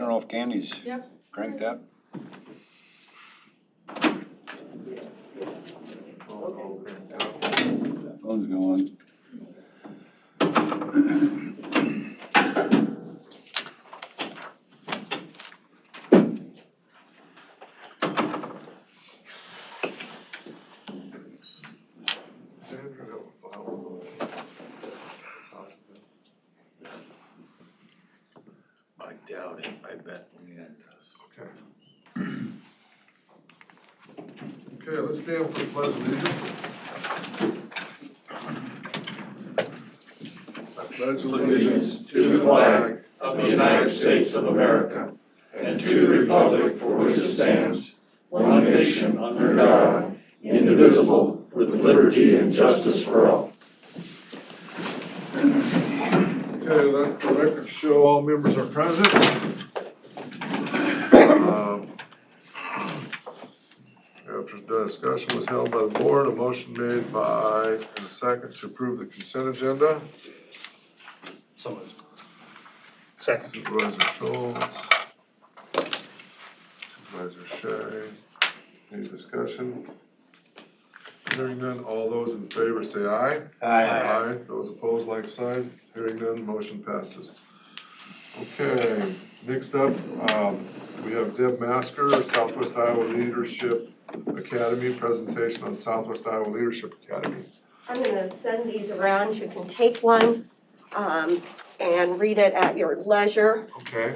don't know if Candy's cranked up. Phone's going. I doubt it, I bet. Okay. Okay, let's stand for the pledge of allegiance. I pledge Allegiance to the flag of the United States of America and to the republic for which it stands, one nation under God, indivisible, with liberty and justice for all. Okay, let the record show all members are present. After the discussion was held by the board, a motion made by, and a second to approve the consent agenda. So moved. Second. Supervisor Schultz. Supervisor Shea. Any discussion? Hearing none, all those in favor say aye. Aye. Those opposed, like sign. Hearing none, motion passes. Okay, next up, we have Deb Masker, Southwest Iowa Leadership Academy, presentation on Southwest Iowa Leadership Academy. I'm going to send these around. You can take one and read it at your leisure. Okay.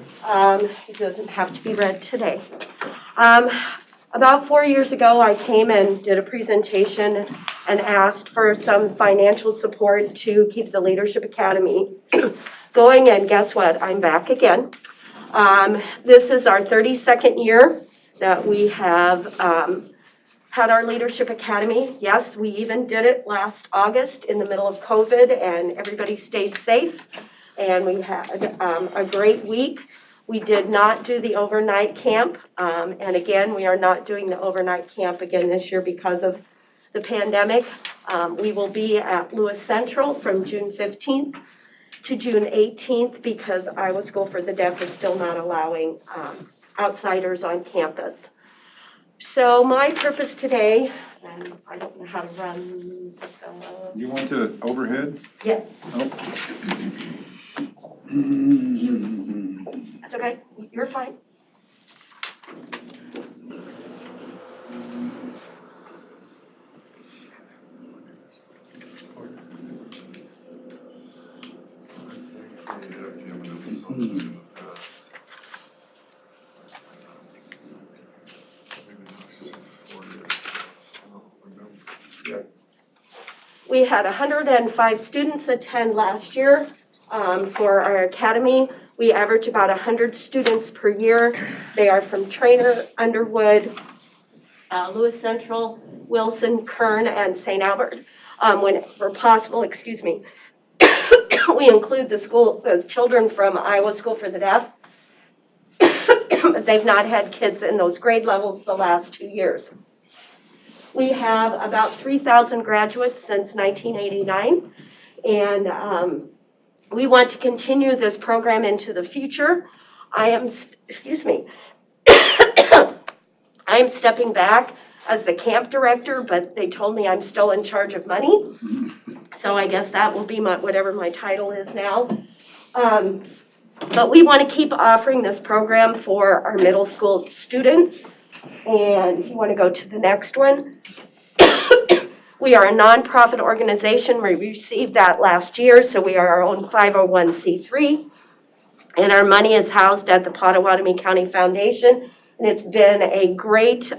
It doesn't have to be read today. About 4 years ago, I came and did a presentation and asked for some financial support to keep the Leadership Academy going, and guess what? I'm back again. This is our 32nd year that we have had our Leadership Academy. Yes, we even did it last August in the middle of COVID, and everybody stayed safe, and we had a great week. We did not do the overnight camp, and again, we are not doing the overnight camp again this year because of the pandemic. We will be at Lewis Central from June 15th to June 18th because Iowa School for the Deaf is still not allowing outsiders on campus. So my purpose today, and I don't know how to run. You want to overhead? Yes. Oh. That's okay. You're fine. We had 105 students attend last year for our academy. We average about 100 students per year. They are from Trainer, Underwood, Lewis Central, Wilson, Kern, and St. Albert. Whenever possible, excuse me, we include those children from Iowa School for the Deaf. But they've not had kids in those grade levels the last 2 years. We have about 3,000 graduates since 1989, and we want to continue this program into the future. I am stepping back as the camp director, but they told me I'm still in charge of money, so I guess that will be whatever my title is now. But we want to keep offering this program for our middle school students. And if you want to go to the next one, we are a nonprofit organization. We received that last year, so we are our own 501c3. And our money is housed at the Pottawatomie County Foundation. And it's been a great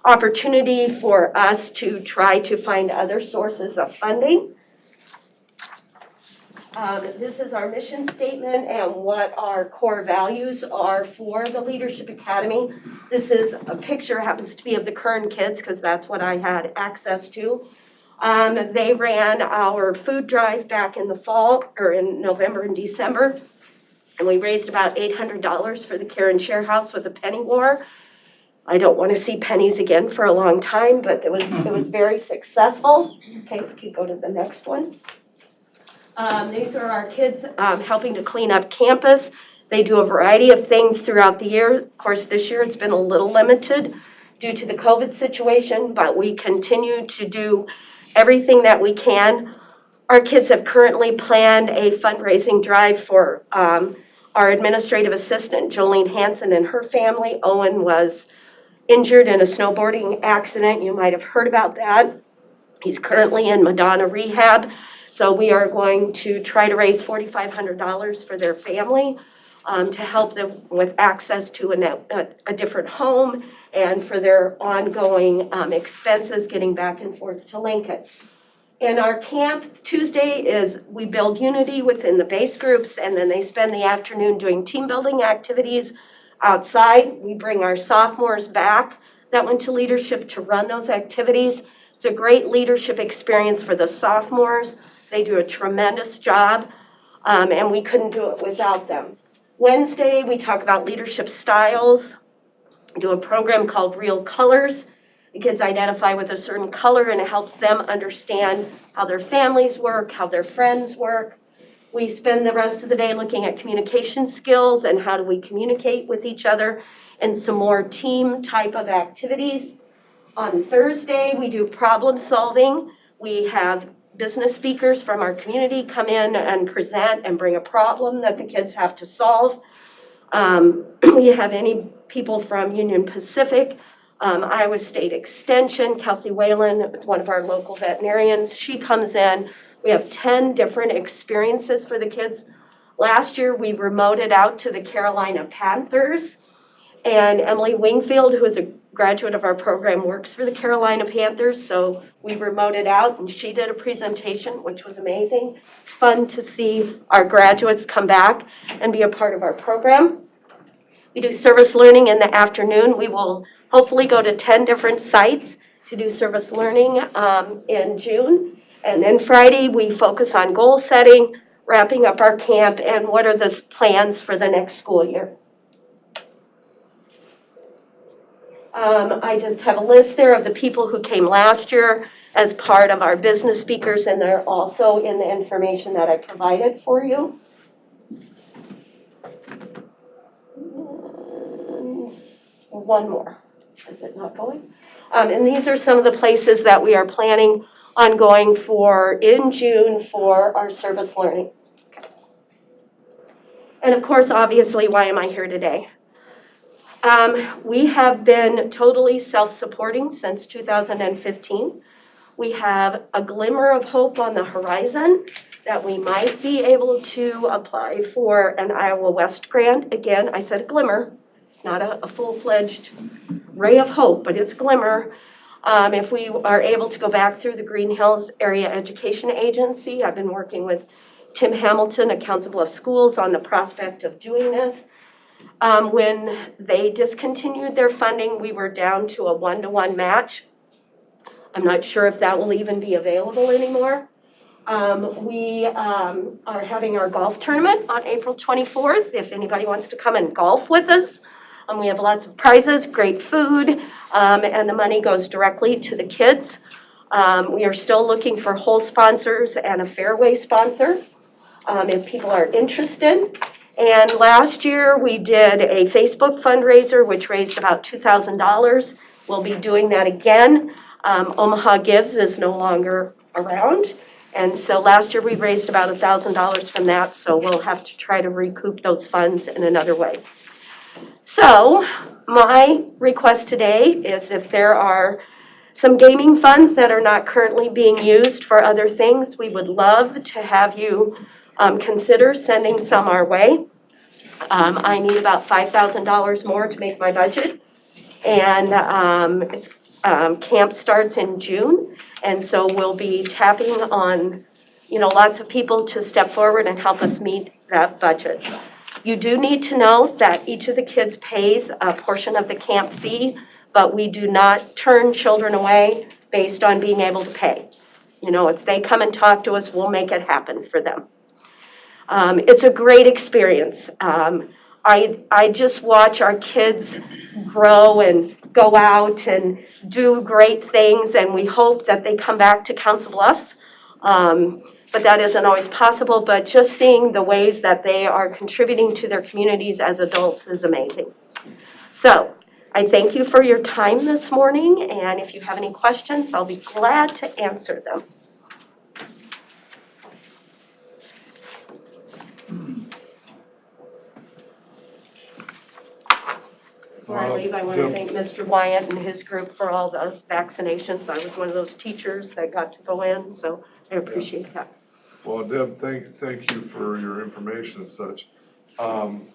opportunity for us to try to find other sources of funding. This is our mission statement and what our core values are for the Leadership Academy. This is a picture, happens to be of the Kern kids because that's what I had access to. They ran our food drive back in the fall, or in November and December, and we raised about $800 for the Care and Share House with the penny war. I don't want to see pennies again for a long time, but it was very successful. Okay, if you could go to the next one. These are our kids helping to clean up campus. They do a variety of things throughout the year. Of course, this year it's been a little limited due to the COVID situation, but we continue to do everything that we can. Our kids have currently planned a fundraising drive for our administrative assistant, Jolene Hansen, and her family. Owen was injured in a snowboarding accident. You might have heard about that. He's currently in Madonna rehab. So we are going to try to raise $4,500 for their family to help them with access to a different home and for their ongoing expenses getting back and forth to Lincoln. And our camp Tuesday is we build unity within the base groups, and then they spend the afternoon doing team building activities outside. We bring our sophomores back that went to leadership to run those activities. It's a great leadership experience for the sophomores. They do a tremendous job, and we couldn't do it without them. Wednesday, we talk about leadership styles, do a program called Real Colors. The kids identify with a certain color, and it helps them understand how their families work, how their friends work. We spend the rest of the day looking at communication skills and how do we communicate with each other and some more team type of activities. On Thursday, we do problem solving. We have business speakers from our community come in and present and bring a problem that the kids have to solve. We have any people from Union Pacific, Iowa State Extension. Kelsey Whalen is one of our local veterinarians. She comes in. We have 10 different experiences for the kids. Last year, we remoted out to the Carolina Panthers. And Emily Wingfield, who is a graduate of our program, works for the Carolina Panthers. So we remoted out, and she did a presentation, which was amazing. It's fun to see our graduates come back and be a part of our program. We do service learning in the afternoon. We will hopefully go to 10 different sites to do service learning in June. And then Friday, we focus on goal setting, wrapping up our camp, and what are the plans for the next school year. I just have a list there of the people who came last year as part of our business speakers, and they're also in the information that I provided for you. And one more. Is it not going? And these are some of the places that we are planning on going for in June for our service learning. And of course, obviously, why am I here today? We have been totally self-supporting since 2015. We have a glimmer of hope on the horizon that we might be able to apply for an Iowa West grant. Again, I said a glimmer. It's not a full-fledged ray of hope, but it's a glimmer. If we are able to go back through the Green Hills Area Education Agency, I've been working with Tim Hamilton at Council Bluffs Schools on the prospect of doing this. When they discontinued their funding, we were down to a 1-to-1 match. I'm not sure if that will even be available anymore. We are having our golf tournament on April 24th, if anybody wants to come and golf with us. We have lots of prizes, great food, and the money goes directly to the kids. We are still looking for hole sponsors and a fairway sponsor if people are interested. And last year, we did a Facebook fundraiser, which raised about $2,000. We'll be doing that again. Omaha Gives is no longer around. And so last year, we raised about $1,000 from that, so we'll have to try to recoup those funds in another way. So my request today is if there are some gaming funds that are not currently being used for other things, we would love to have you consider sending some our way. I need about $5,000 more to make my budget, and camp starts in June, and so we'll be tapping on, lots of people to step forward and help us meet that budget. You do need to know that each of the kids pays a portion of the camp fee, but we do not turn children away based on being able to pay. If they come and talk to us, we'll make it happen for them. It's a great experience. I just watch our kids grow and go out and do great things, and we hope that they come back to Council Bluffs but that isn't always possible. But just seeing the ways that they are contributing to their communities as adults is amazing. So I thank you for your time this morning, and if you have any questions, I'll be glad to answer them. Before I leave, I want to thank Mr. Wyatt and his group for all the vaccinations. I was one of those teachers that got to go in, so I appreciate that. Well, Deb, thank you for your information and such. I'm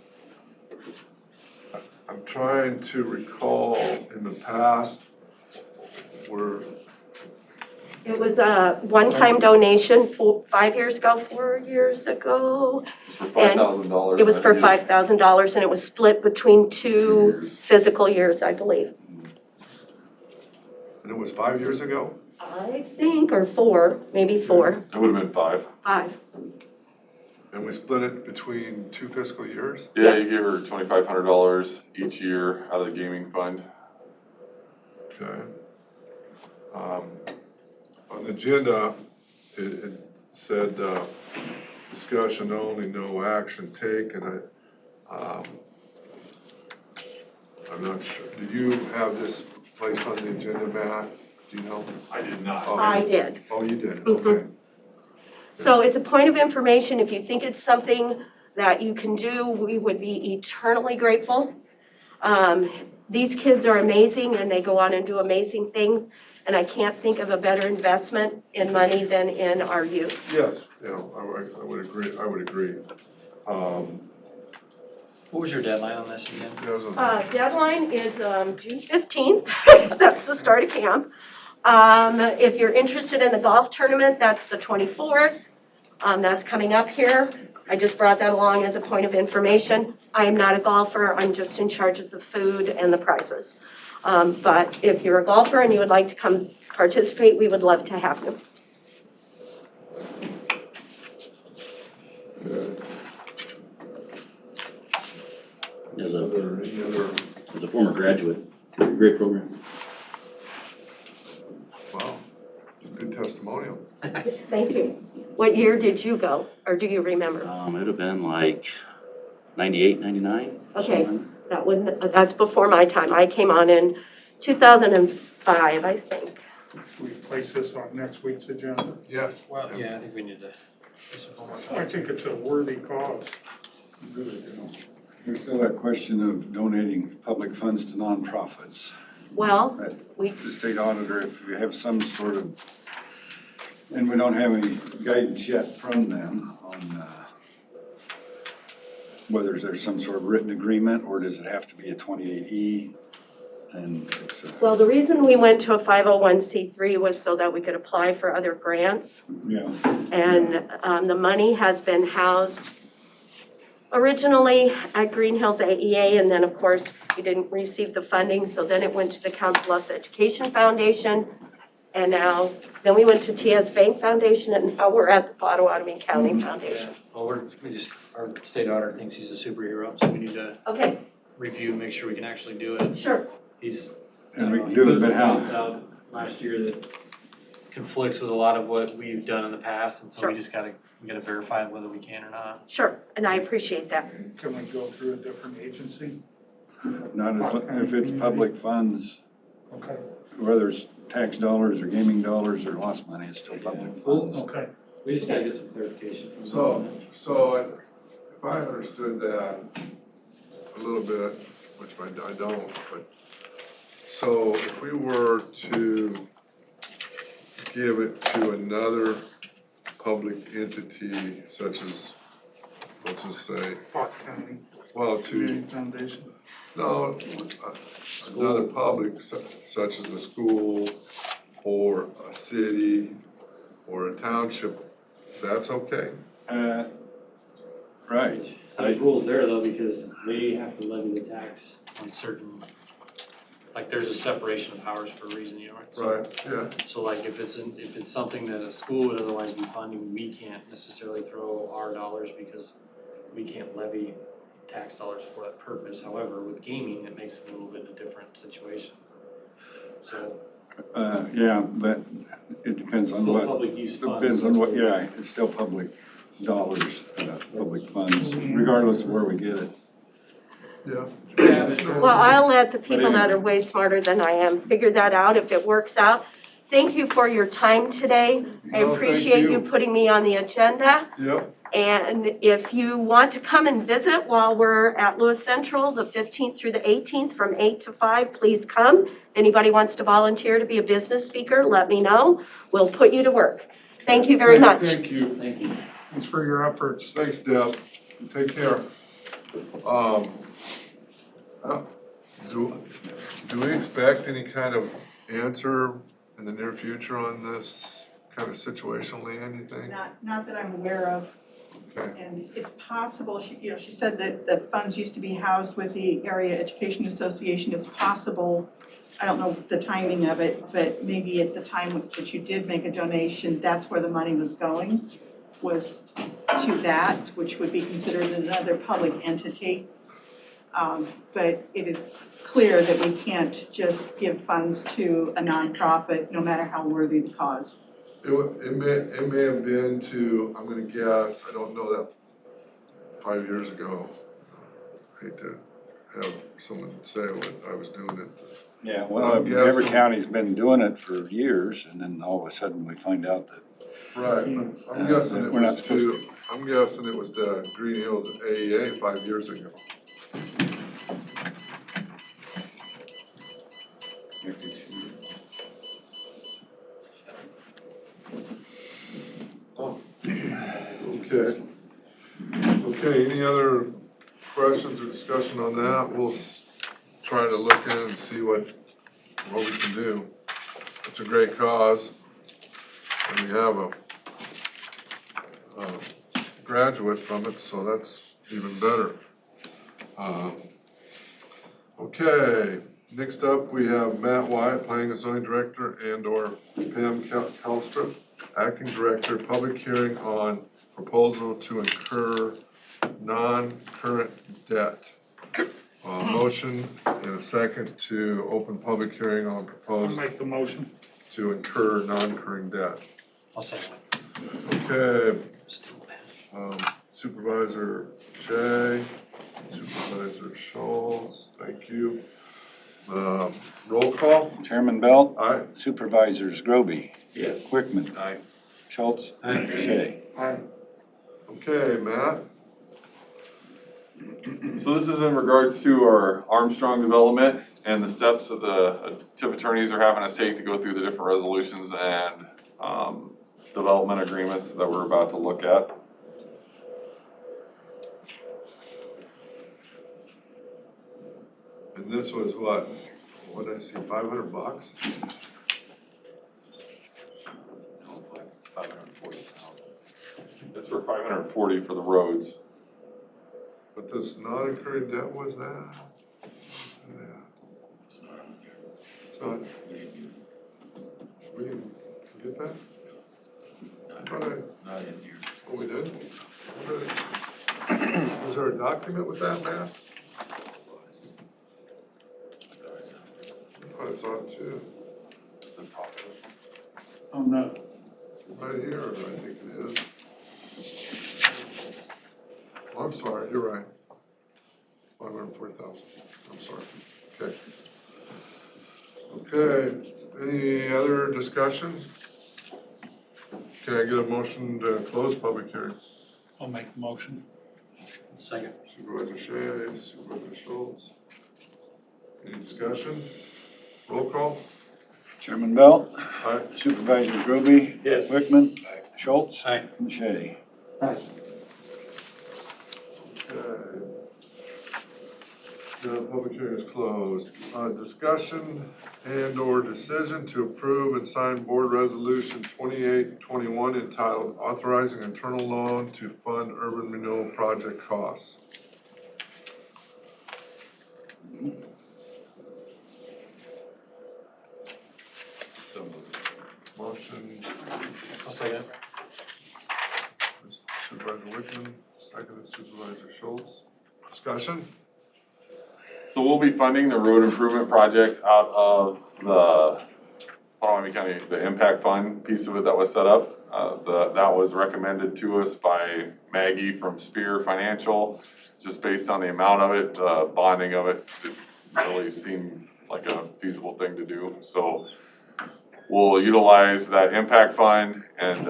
trying to recall in the past where, It was a one-time donation 4 years ago. it's for $5,000. It was for $5,000, and it was split between 2 physical years, I believe. And it was 5 years ago? I think, or 4, maybe 4. It would have been 5. 5. And we split it between 2 fiscal years? Yeah, Yes. you give her $2,500 each year out of the gaming fund. Okay. On the agenda, it said, discussion only, no action taken. I'm not sure. Did you have this placed on the agenda, Matt? Do you know? I did not. Oh. I did. Oh, you did? Mhm. Okay. So it's a point of information. If you think it's something that you can do, we would be eternally grateful. These kids are amazing, and they go on and do amazing things, and I can't think of a better investment in money than in our youth. Yes, yeah, I would agree, What was your deadline on this again? that was a- Deadline is June 15th. That's the start of camp. If you're interested in the golf tournament, that's the 24th. That's coming up here. I just brought that along as a point of information. I am not a golfer. I'm just in charge of the food and the prizes. But if you're a golfer and you would like to come participate, we would love to have you. As Are there any other, a former graduate, great program. wow, good testimonial. Thank you. What year did you go, or do you remember? It'd have been like 98, 99. Okay. somewhere. That's before my time. I came on in 2005, I think. We place this on next week's agenda. Yeah. Well, yeah, I think we need to do some homework. I think it's a worthy cause. There's still that question of donating public funds to nonprofits. Well, we, The state auditor, if you have some sort of, and we don't have any guidance yet from them on whether there's some sort of written agreement, or does it have to be a 28E? And it's well, the reason we went to a 501c3 was so that we could apply for other grants. yeah. And the money has been housed originally at Green Hills AEA, and then, of course, we didn't receive the funding, so then it went to the Council Bluffs Education Foundation, and then we went to TS Bank Foundation, and now we're at the Potawatomi County Foundation. Well, our state auditor thinks he's a superhero, so we need to Okay, review, make sure we can actually do it. sure. He's, And we can he do put it, some but how? audits out last year that conflicts with a lot of what we've done in the past, and so Sure. we gotta verify whether we can or not. Sure, and I appreciate that. Can we go through a different agency? Not as, if it's public funds, Okay, whether it's tax dollars or gaming dollars or lost money, it's still public funds. okay. We just gotta get some clarification from So if I understood that a little bit, which I don't, but, so if we were to give it to another public entity such as, let's just say, Pot County well, Community Foundation. no, another public such as a school or a city or a township, that's okay? Right. There's rules there though, because they have to levy the tax. on certain, like there's a separation of powers for a reason, you know, right? So- Right, yeah. So like if it's something that a school would otherwise be funding, we can't necessarily throw our dollars because we can't levy tax dollars for that purpose. However, with gaming, it makes it a little bit of a different situation. So Yeah, but it depends on Still what. public use funds. Depends on what, yeah, it's still public dollars, public funds, regardless of where we get it. Yeah. Well, I'll let the people that anyway. are way smarter than I am figure that out if it works out. Thank you for your time today. I No, thank appreciate you you. putting me on the agenda. Yep, And if you want to come and visit while we're at Lewis Central, the 15th through the 18th from 8 to 5, please come. If anybody wants to volunteer to be a business speaker, let me know. We'll put you to work. Thank you very much. Thank you. Thank you. Thanks for your efforts. Thanks, Deb. Take care. Do we expect any kind of answer in the near future on this kind of situationally, anything? Not that I'm aware of, Okay, and it's possible, she said that the funds used to be housed with the Area Education Association. It's possible, I don't know the timing of it, but maybe at the time that you did make a donation, that's where the money was going, was to that, which would be considered another public entity. But it is clear that we can't just give funds to a nonprofit, no matter how worthy the cause. it may have been to, I'm gonna guess, I don't know that 5 years ago. I hate to have someone say what I was doing it. Yeah, well, every county's been doing it for years, and then all of a sudden we find out that. Right, I'm guessing it We're not was supposed to, I'm guessing it was the Green Hills AEA 5 years ago. Okay. Okay, any other questions or discussion on that? We'll try to look in and see what we can do. It's a great cause, and we have a graduate from it, so that's even better. Okay, next up, we have Matt Wyatt, Planning and Zoning Director, and/or Pam Kalstrup, Acting Director, public hearing on proposal to incur non-current debt. Motion and a second to open public hearing on I'll proposed make the motion. to incur non-current debt. I'll second. Okay, Still bad. Supervisor Shea, Supervisor Schultz, thank you. Roll call? Chairman Belt, Aye. Supervisors Groby, Yes. Wickman. Aye. Schultz. Aye. Shea. Aye. Okay, Matt? So this is in regards to our Armstrong development and the steps that the TIF attorneys are having us take to go through the different resolutions and development agreements that we're about to look at. And this was what did I see, $500? It's for 540 for the roads. But this non-incurring debt was that? It's not. We didn't get that? Not in here. Oh, we did? Okay. Was there a document with that, Matt? I saw it too. It's in process. Oh, no. Right here, I think it is. Oh, I'm sorry, you're right. 540,000, I'm sorry. Okay. Okay, any other discussion? Can I get a motion to close public hearing? I'll make the motion. Second. Supervisor Shea, Supervisor Schultz. Any discussion? Roll call? Chairman Belt, Aye. Supervisors Groby. Yes. Wickman. Schultz. Aye. And Shea. Okay. Now, public hearing is closed. Discussion and/or decision to approve and sign board resolution 2821 entitled authorizing internal loan to fund urban renewal project costs. Motion, I'll second. Supervisor Wickman, second Supervisor Schultz. Discussion? So we'll be funding the road improvement project out of the Potawatomi County, the impact fund piece of it that was set up. That was recommended to us by Maggie from Spear Financial, just based on the amount of it, the bonding of it, it really seemed like a feasible thing to do. So we'll utilize that impact fund, and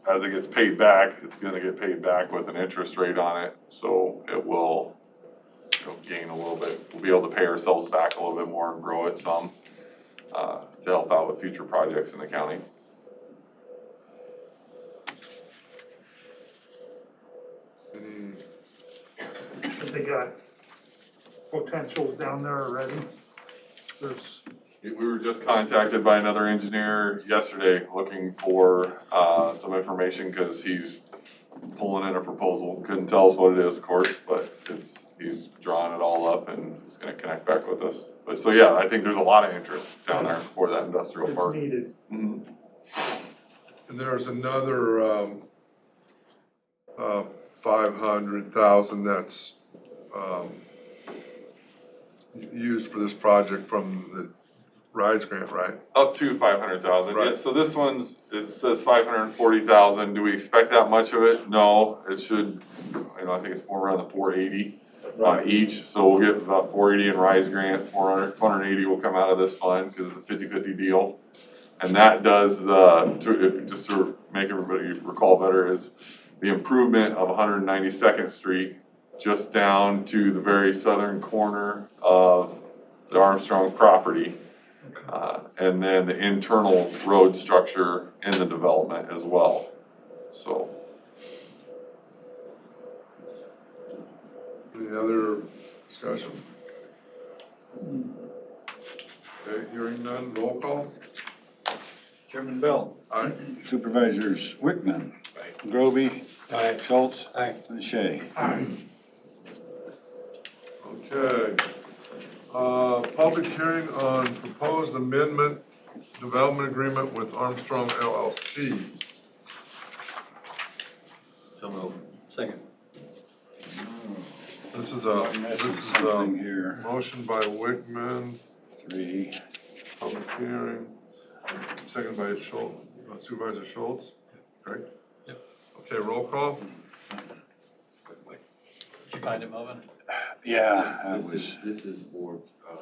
as it gets paid back, it's gonna get paid back with an interest rate on it, so it will gain a little bit. We'll be able to pay ourselves back a little bit more and grow it some to help out with future projects in the county. Have they got potentials down there already? We were just contacted by another engineer yesterday looking for some information because he's pulling in a proposal. Couldn't tell us what it is, of course, but he's drawing it all up and he's gonna connect back with us. But so yeah, I think there's a lot of interest down there for that industrial It's park. needed. Mhm. And there's another, 500,000 that's, used for this project from the RISE grant, right? Up to 500,000. Yeah, Right. so this one's, it says 540,000. Do we expect that much of it? No, it should, I think it's more around the 480 on each. So we'll get about 480 in RISE grant, 480 will come out of this fund because it's a 50-50 deal. And that does just to make everybody recall better, is the improvement of 192nd Street just down to the very southern corner of the Armstrong property. And then the internal road structure in the development as well, so. Any other discussion? Okay, hearing none, roll call. Chairman Bell. Aye. Supervisors Wickman. Groby. Schultz. And Shay. Okay. Public hearing on proposed amendment development agreement with Armstrong LLC. So moved. Second. This is I'm missing something a here. motion by Wickman, 3. public hearing, second by Supervisor Schultz, correct? Yep. Okay, roll call. Did you find it, Melvin? Yeah, I was, This is for.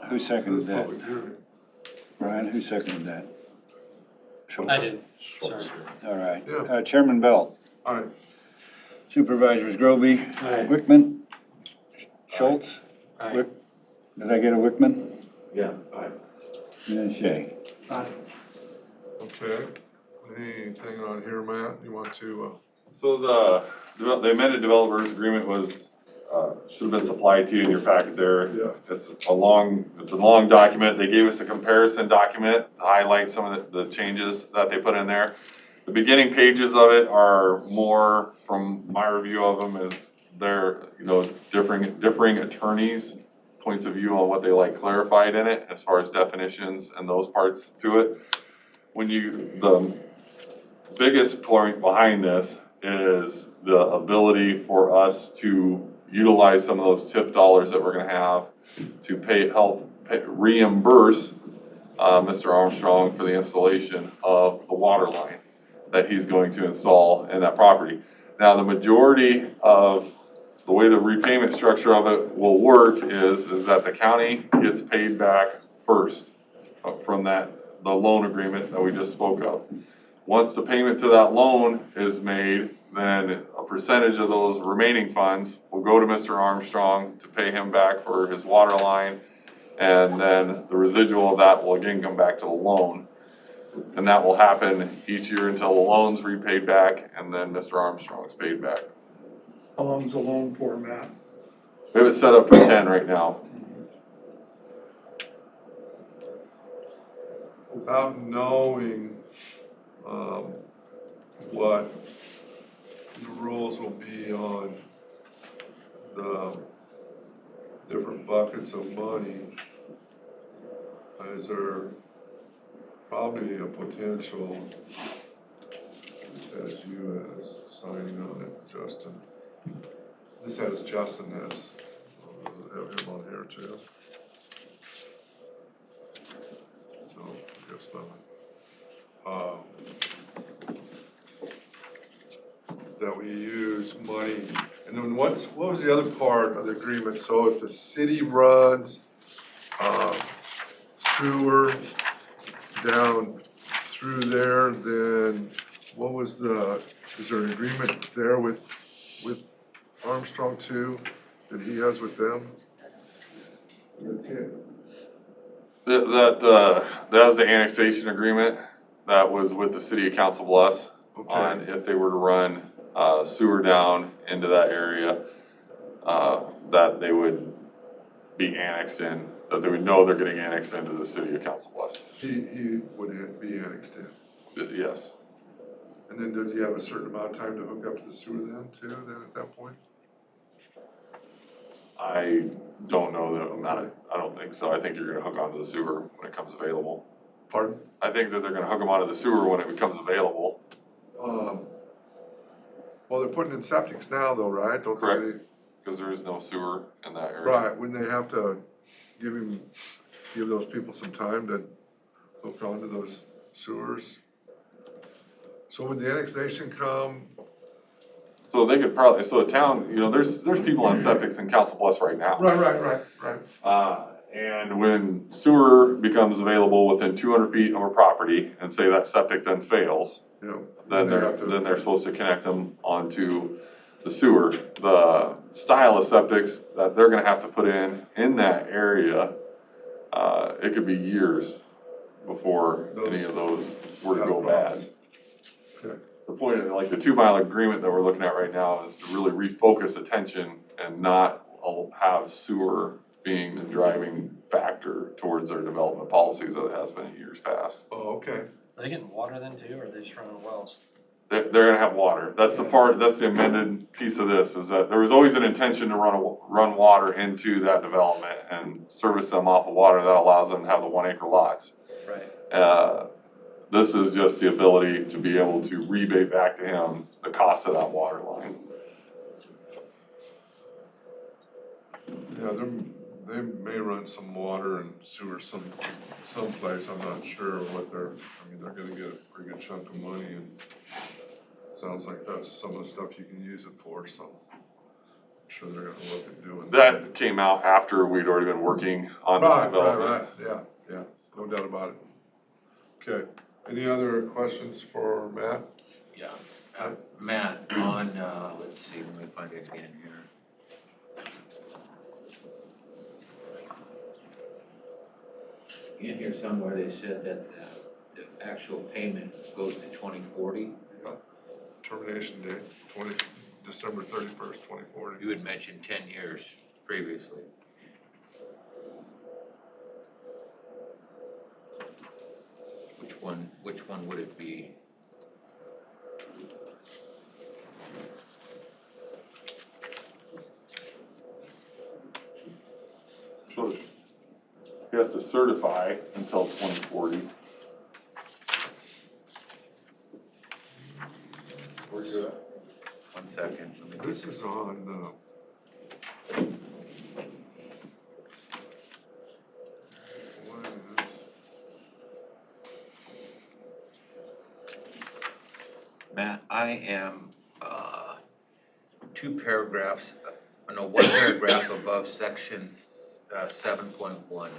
who This seconded is that? public hearing. Brian, who seconded that? Schultz. I did, sorry. All right. Yeah. Chairman Bell. Aye. Supervisors Groby. Aye. Wickman. Schultz. Aye. Did I get a Wickman? Yeah, aye. And then Shay. Okay. Anything on here, Matt, you want to, So the amended developers agreement was, should have been supplied to you in your packet there. Yeah. It's a long document. They gave us a comparison document to highlight some of the changes that they put in there. The beginning pages of it are more, from my review of them, is they're, differing attorneys' points of view on what they like clarified in it as far as definitions and those parts to it. The biggest point behind this is the ability for us to utilize some of those TIF dollars that we're gonna have to reimburse Mr. Armstrong for the installation of the water line that he's going to install in that property. Now, the majority of the way the repayment structure of it will work is that the county gets paid back first from the loan agreement that we just spoke of. Once the payment to that loan is made, then a percentage of those remaining funds will go to Mr. Armstrong to pay him back for his water line. And then the residual of that will again come back to the loan. And that will happen each year until the loan's repaid back and then Mr. Armstrong's paid back. How long's the loan for, Matt? We have it set up for 10 right now. without knowing, what the rules will be on the different buckets of money, is there probably a potential, this has you as signing on it, Justin. This has Justin as, have him on here too. No, I guess not. some money. And then what was the other part of the agreement? So if the city runs, sewer down through there, then what was is there an agreement there with Armstrong too, that he has with them? That was the annexation agreement that was with the city of Council Bluffs on Okay, if they were to run sewer down into that area, that they would be annexed in, that they would know they're getting annexed into the city of Council Bluffs. he would be annexed in. Yes. And then does he have a certain amount of time to hook up to the sewer then too, then at that point? I don't know the amount, I don't think so. I think you're gonna hook onto the sewer when it comes available. Pardon? I think that they're gonna hook them onto the sewer when it becomes available. Well, they're putting in septics now though, right? Don't they? Correct. Because there is no sewer in that area. Right, wouldn't they have to give those people some time to hook onto those sewers? So would the annexation come, So they could probably, so the town, there's people on septics in Council Bluffs right now. right. And when sewer becomes available within 200 feet of a property, and say that septic then fails, You know, then they have to- they're supposed to connect them onto the sewer. The style of septics that they're gonna have to put in that area, it could be years before any of those were to go bad. Okay. The point of, like, the 2-mile agreement that we're looking at right now is to really refocus attention and not have sewer being the driving factor towards our development policies that it has been in years past. Oh, okay. Are they getting water then too, or are they just running wells? They're gonna have water. That's the amended piece of this, is that there was always an intention to run water into that development and service them off of water that allows them to have the 1-acre lots. Right. This is just the ability to be able to rebate back to him the cost of that water line. Yeah, they may run some water and sewer someplace, I'm not sure what they're gonna get a pretty good chunk of money, and sounds like that's some of the stuff you can use it for, so I'm sure they're gonna look at doing that. That came out after we'd already been working on this development. Right, yeah, no doubt about it. Okay, any other questions for Matt? Yeah, Matt, on, let's see, let me find it again here. In here somewhere, they said that the actual payment goes to 2040. Yeah. Termination date, December 31st, 2040. You had mentioned 10 years previously. Which one would it be? So he has to certify until 2040. Where's you at? 1 second. Let me This is on, what is this? Matt, I am, one paragraph above section 7.1.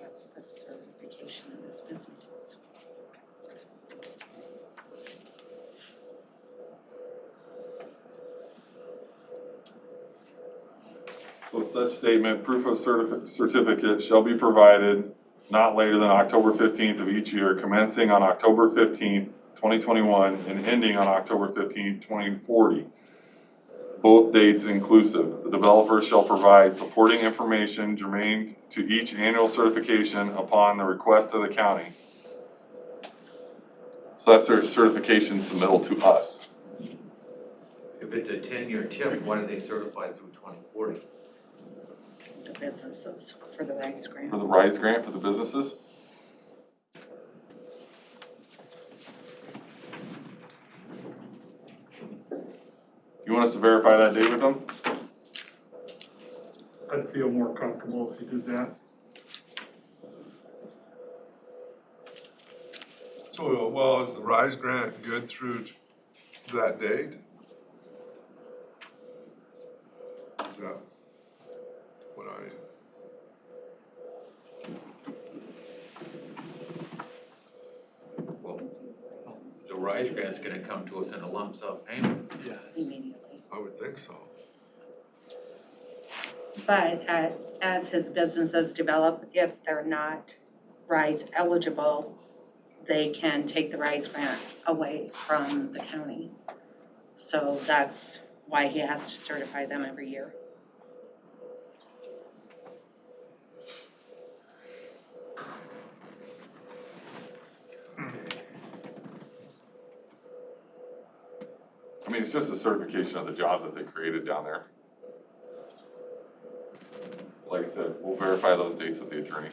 That's the certification of those businesses. So such statement, proof of certificate shall be provided not later than October 15th of each year, commencing on October 15th, 2021, and ending on October 15th, 2040. Both dates inclusive. The developer shall provide supporting information germane to each annual certification upon the request of the county. So that's their certification submittal to us. If it's a 10-year tip, why do they certify through 2040? The businesses for the RISE grant. For the RISE grant for the businesses? want us to verify that date with them? I'd feel more comfortable if you did that. So, well, is the RISE grant good through that date? Is that what Well, the RISE grant's gonna come to us in a lump sum payment. Yes. Immediately. I would think so. But as his businesses develop, if they're not RISE eligible, they can take the RISE grant away from the county. So that's why he has to certify them every year. I mean, it's just a certification of the jobs that they created down there. Like I said, we'll verify those dates with the attorney.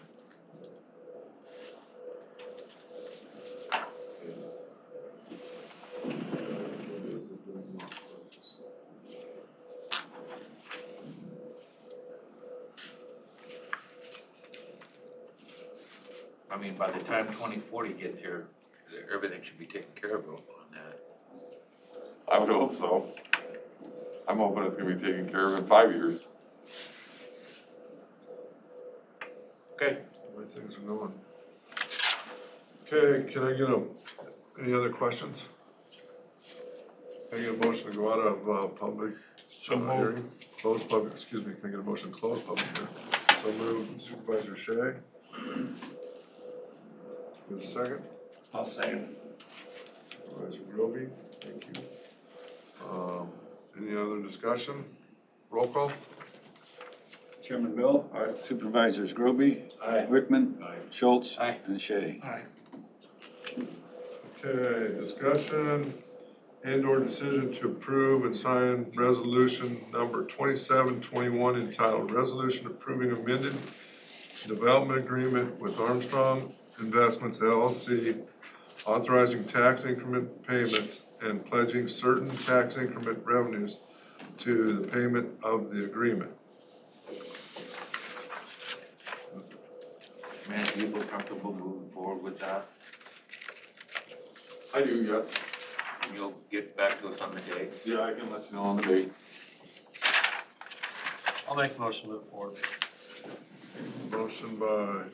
I mean, by the time 2040 gets here, everything should be taken care of on that. I would hope so. I'm hoping it's gonna be taken care of in 5 years. Okay. The way things are going. Okay, can I get any other questions? Can I get a motion to go out of public hearing? Close public, excuse me, can I get a motion to close public hearing? So moved, Supervisor Shea. Give a second. I'll second. Supervisor Groby, thank you. Any other discussion? Roll call? Chairman Bill? Aye. Supervisors Groby? Aye. Wickman? Aye. Schultz? Aye. And Shay. Aye. Okay, discussion and/or decision to approve and sign resolution number 2721 entitled Resolution Approving Amended Development Agreement with Armstrong Investments LLC, authorizing tax increment payments and pledging certain tax increment revenues to the payment of the agreement. Man, do you feel comfortable moving forward with that? I do, yes. You'll get back to us on the dates? Yeah, I can let you know on the date. I'll make a motion to move forward. Motion by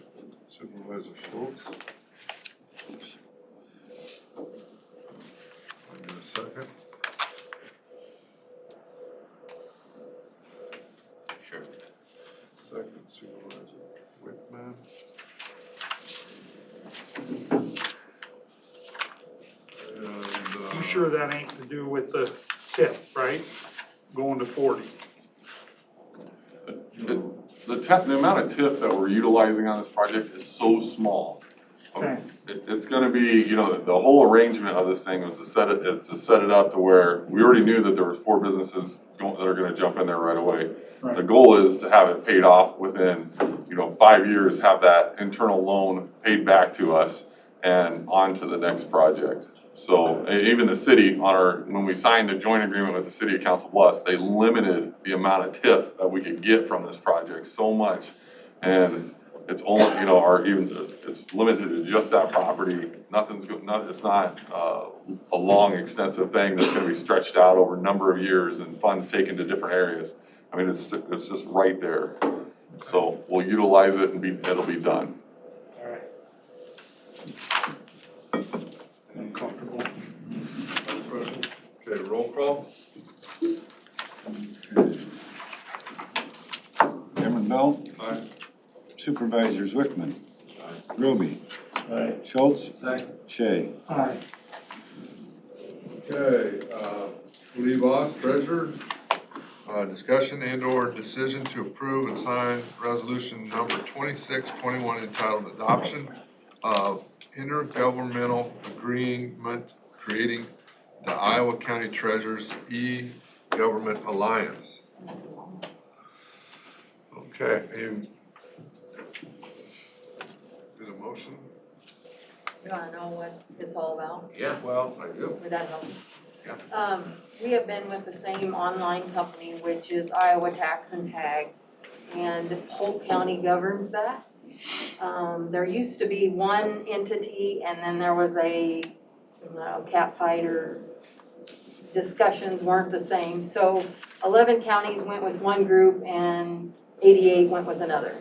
Supervisor Schultz. I get a second. Sure. Second, Supervisor Wickman. And, You sure that ain't to do with the tip, right? Going to 40. The amount of TIF that we're utilizing on this project is so small. Okay. It's gonna be, you know, the whole arrangement of this thing was to set it up to where we already knew that there was 4 businesses that are gonna jump in there right away. Right. The goal is to have it paid off within, 5 years, have that internal loan paid back to us and on to the next project. So even the city when we signed the joint agreement with the city of Council Bluffs, they limited the amount of TIF that we could get from this project so much. And it's only, it's limited to just that property. It's not a long, extensive thing that's gonna be stretched out over a number of years and funds taken to different areas. I mean, it's just right there. So we'll utilize it and it'll be done. All right. I'm comfortable. Other questions? Okay, roll call? Chairman Bell? Aye. Supervisors Wickman? Groby? Aye. Schultz? Aye. Shay. Aye. Okay, Lee Voss, treasurer. Discussion and/or decision to approve and sign resolution number 2621 entitled Adoption of Intergovernmental Agreement Creating the Iowa County Treasurers E-Government Alliance. Okay, is a motion? You wanna know what it's all about? Yeah, well, I do. Would that help? We have been with the same online company, which is Iowa Tax and Tags, and Polk County governs that. There used to be one entity, and then there was a cat fight, or discussions weren't the same. So 11 counties went with one group and 88 went with another.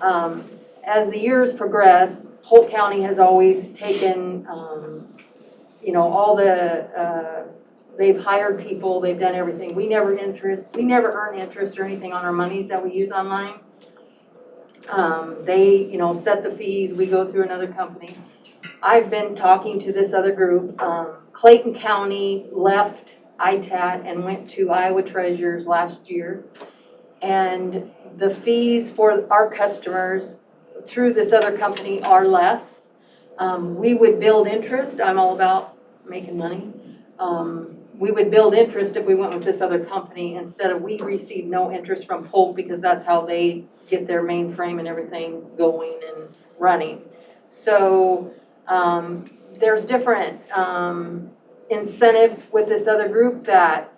As the years progress, Polk County has always taken, all the, they've hired people, they've done everything. We never earn interest or anything on our monies that we use online. They, set the fees, we go through another company. I've been talking to this other group. Clayton County left ITAT and went to Iowa Treasures last year. And the fees for our customers through this other company are less. We would build interest. I'm all about making money. We would build interest if we went with this other company instead of, we receive no interest from Polk because that's how they get their mainframe and everything going and running. So there's different incentives with this other group that,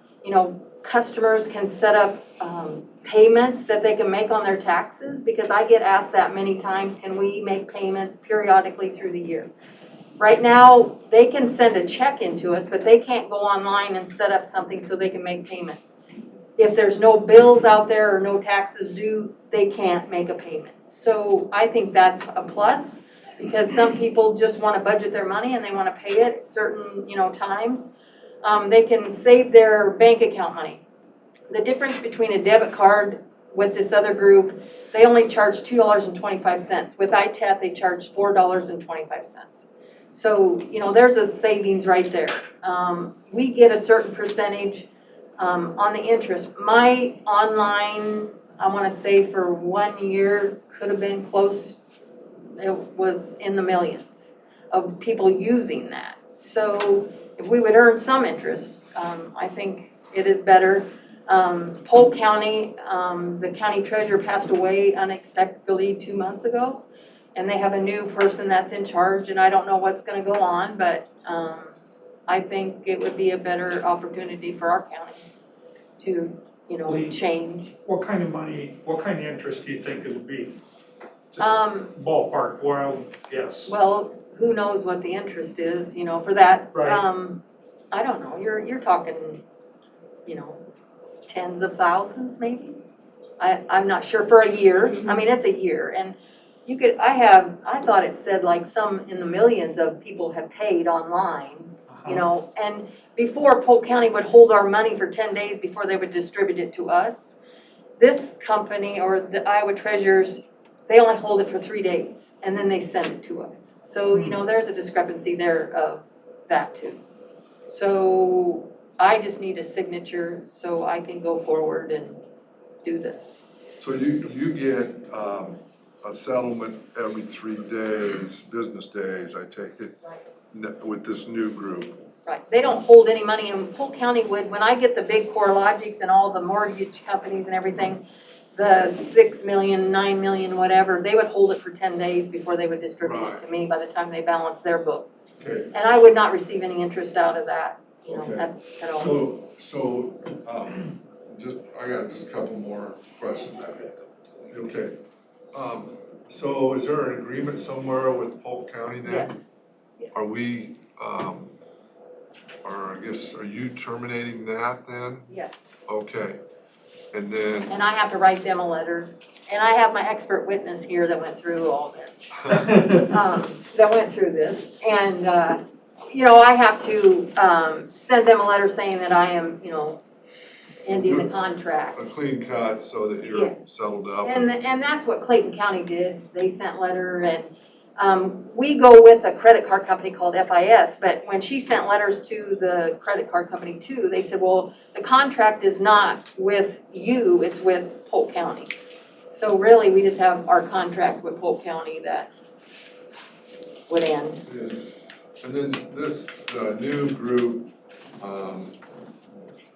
customers can set up payments that they can make on their taxes, because I get asked that many times, can we make payments periodically through the year? Right now, they can send a check into us, but they can't go online and set up something so they can make payments. If there's no bills out there or no taxes due, they can't make a payment. So I think that's a plus, because some people just want to budget their money and they want to pay it certain, times. They can save their bank account money. The difference between a debit card with this other group, they only charge $2.25. With ITAT, they charge $4.25. So, there's a savings right there. We get a certain percentage on the interest. My online, I want to say for 1 year, could have been close, it was in the millions of people using that. So if we would earn some interest, I think it is better. Polk County, the county treasurer passed away unexpectedly 2 months ago, and they have a new person that's in charge, and I don't know what's going to go on, but I think it would be a better opportunity for our county to, change. What kind of money, what kind of interest do you think it'll be? Just ballpark, wild guess. Well, who knows what the interest is, for that. Right. I don't know, you're talking, tens of thousands maybe. I'm not sure, for a year. I mean, it's a year, and I thought it said like some in the millions of people have paid online, and before, Polk County would hold our money for 10 days before they would distribute it to us. This company, or the Iowa Treasures, they only hold it for 3 days, and then they send it to us. So, there's a discrepancy there of that too. So I just need a signature so I can go forward and do this. So you get a settlement every 3 days, business days, I take it, with this new group. Right, they don't hold any money, and Polk County would, when I get the big CoreLogics and all the mortgage companies and everything, the 6 million, 9 million, whatever, they would hold it for 10 days before they would distribute it to me by the time they balance their books. Okay. And I would not receive any interest out of that, at all. So, I got just a couple more questions. Okay. So is there an agreement somewhere with Polk County then? Yes. Are we, or I guess, are you terminating that then? Yes. Okay. And then, And I have to write them a letter. And I have my expert witness here that went through all this. That went through this. And, I have to send them a letter saying that I am, ending the contract. a clean cut so that you're settled up. And that's what Clayton County did. They sent letter, and we go with a credit card company called FIS, but when she sent letters to the credit card company too, they said, well, the contract is not with you, it's with Polk County. So really, we just have our contract with Polk County that would end. And then this new group,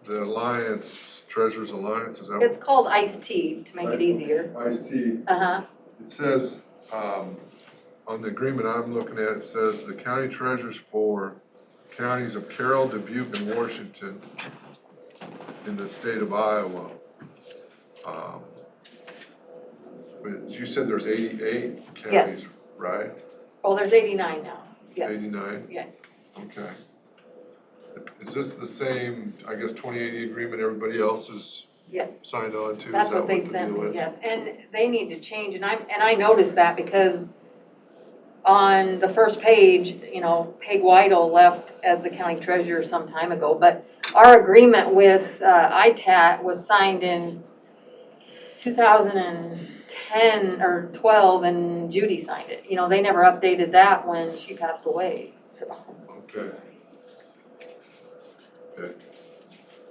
the Alliance, Treasures Alliance, is that? It's called Iced Tea, to make it easier. Iced Tea. Uh-huh. It says, on the agreement I'm looking at, it says the county treasures for counties of Carroll, Dubuque, and Washington in the state of Iowa. But you said there's 88 Yes. counties, right? Oh, there's 89 now, yes. 89? Yeah. Okay. Is this the same, I guess, 2080 agreement everybody else is Yeah. signed on to? Is That's that what they the sent deal me, is? yes, and they need to change, and I noticed that because on the first page, you know, Peg Whittle left as the county treasurer some time ago, but our agreement with ITAT was signed in 2010 or 12, and Judy signed it. You know, they never updated that when she passed away, so. Okay. Okay.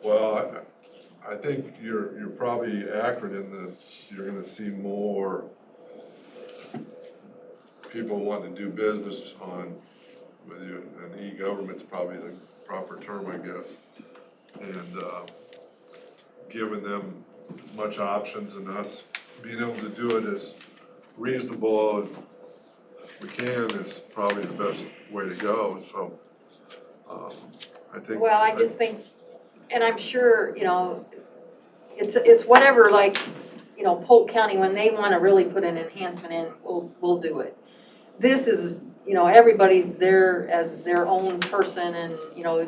Well, I think you're probably accurate in that you're gonna see more people wanting to do business on with you, and e-government's probably the proper term, I guess. And, giving them as much options and us being able to do it as reasonable as we can is probably the best way to go, so, I think. Well, I just think, and I'm sure, you know, it's whatever, like, you know, Polk County, when they want to really put an enhancement in, we'll do it. This is, you know, everybody's there as their own person, and, you know,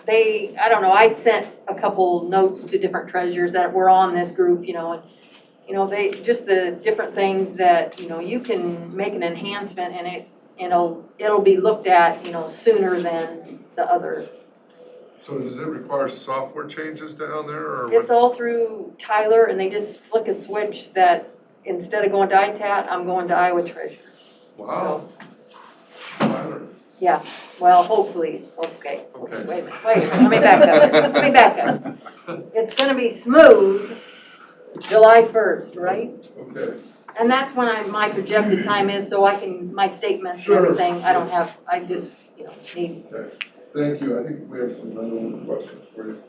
I don't know, I sent a couple notes to different treasurers that were on this group, you know, and, you know, just the different things that, you know, you can make an enhancement and it'll be looked at, you know, sooner than the other. So does it require software changes down there, or what? It's all through Tyler, and they just flick a switch that instead of going to ITAT, I'm going to Iowa Treasures. Wow. So, Tyler. yeah, well, hopefully, okay. Okay. Wait a minute, let me back up, let me back up. It's gonna be smooth July 1st, right? Okay. And that's when my projected time is, so I can, my statements and Sure. everything, I just, you know, need. Okay. Thank you. I think we have some other questions for you.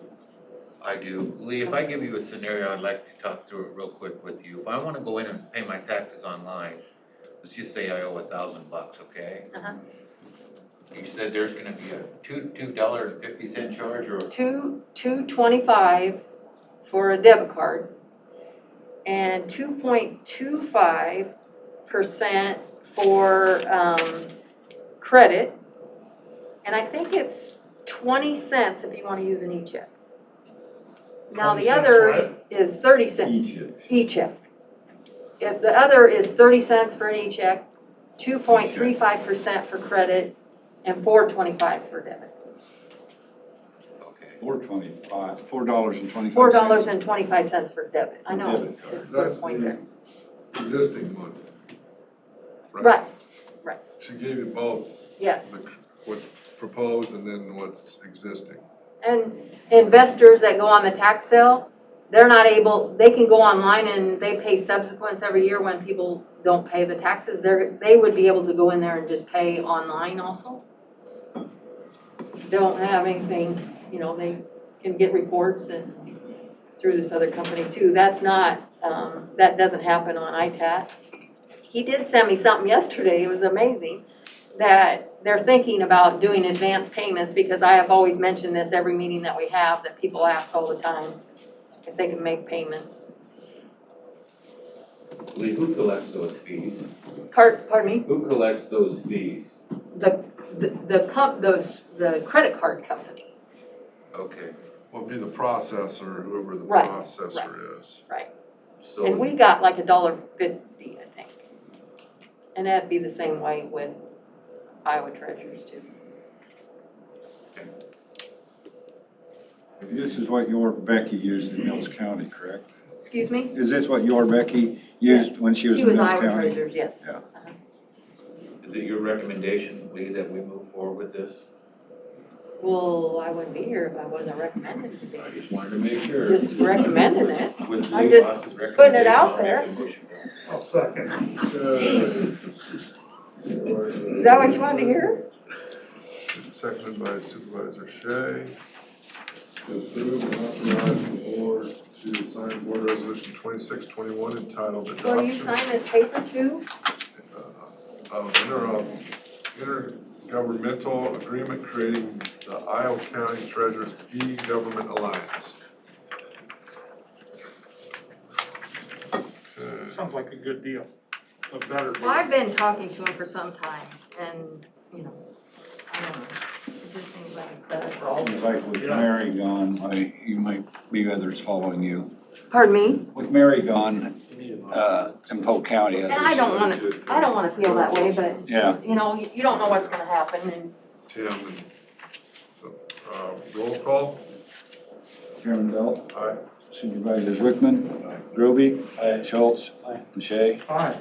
I do. Lee, if I give you a scenario, I'd like to talk through it real quick with you. If I want to go in and pay my taxes online, let's just say I owe $1,000, okay? Uh-huh. You said there's gonna be a $2.50 charge or? $2.25 for a debit card, and 2.25% for credit, and I think it's 20 cents if you want to use an e-check. Now, 20 the cents others what? is 30 cents. Egypt. E-check. If the other is 30 cents for an e-check, 2.35% for credit, and $4.25 for debit. Okay. $4.25. $4.25 for debit. I know. Debit card. Put a That's point the there. existing one. Right, She gave you both, yes. what's proposed and then what's existing. And investors that go on the tax sale, they're not able, they can go online and they pay subsequents every year when people don't pay the taxes. They would be able to go in there and just pay online also. Don't have anything, you know, they can get reports and through this other company too. That's not, that doesn't happen on ITAT. He did send me something yesterday, it was amazing, that they're thinking about doing advance payments, because I have always mentioned this every meeting that we have, that people ask all the time if they can make payments. Lee, who collects those fees? Pardon me? Who collects those fees? The credit card company, Okay, Will be the processor, whoever the Right, processor is. right. so. And we got like $1.50, I think. And that'd be the same way with Iowa Treasures too. This is what your Becky used in Mills County, correct? Excuse me? Is this what your Becky used when she was in Mills County? Iowa Treasures, yes. Yeah. Uh-huh. Is it your recommendation, Lee, that we move forward with this? Well, I wouldn't be here if I wasn't recommending it to be. I just wanted to make sure. Just recommending it. With I'm Lee just Ross's putting it out recommendation, there. I'll make a motion. I'll second. Is that what you wanted to hear? Seconded by Supervisor Shea. To approve and authorize the board to sign board resolution 2621 entitled adoption. Will you sign this paper too? Interim intergovernmental agreement creating the Iowa County Treasurer's e-Government Alliance. Okay. Sounds like a good deal, a better deal. Well, I've been talking to him for some time, and, you know, I don't know, it just seems like a credit for all. Seems like with Mary gone, you might be others following you. Pardon me? With Mary gone, in Polk County. And I don't wanna feel that way, but, Yeah. you know, you don't know what's gonna happen, and Tim, and so, roll call? Chairman Belt, Aye. Supervisors Wickman, Groby, Schultz, and Shay. Aye.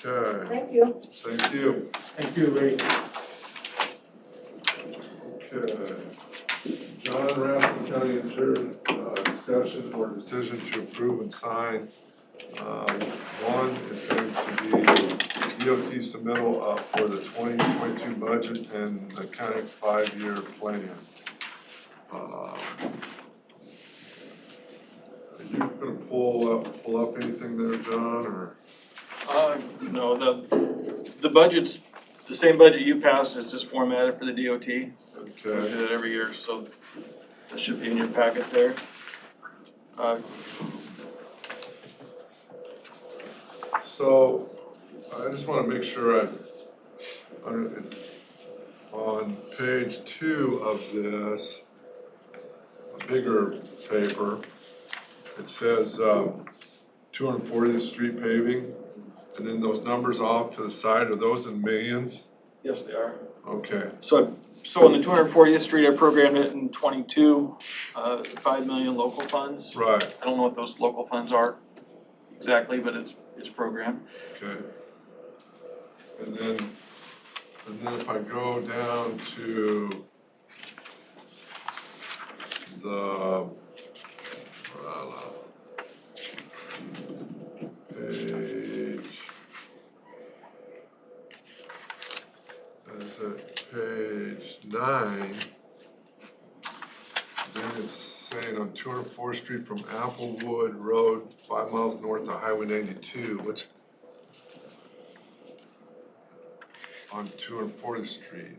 Okay, thank you. thank you. Thank you, Lee. Okay. John Raskin County Attorney, discussion or decision to approve and sign. One is going to be DOT submittal for the 2022 budget and the county 5-year plan. Are you gonna pull up anything there, John, or? No, the budget's the same budget you passed, it's just formatted for the DOT. We do Okay. it every year, so that should be in your packet there. So, I just wanna make sure on page 2 of this, a bigger paper, it says, 240th Street paving, and then those numbers off to the side, are those in millions? Yes, they are. Okay, So on the 240th Street, I programmed it in 22, 5 million local funds. right, I don't know what those local funds are exactly, but it's programmed. okay. And then if I go down to the, page 9, then it's saying on 204th Street from Applewood Road, 5 miles north of Highway 92, which, on 240th Street.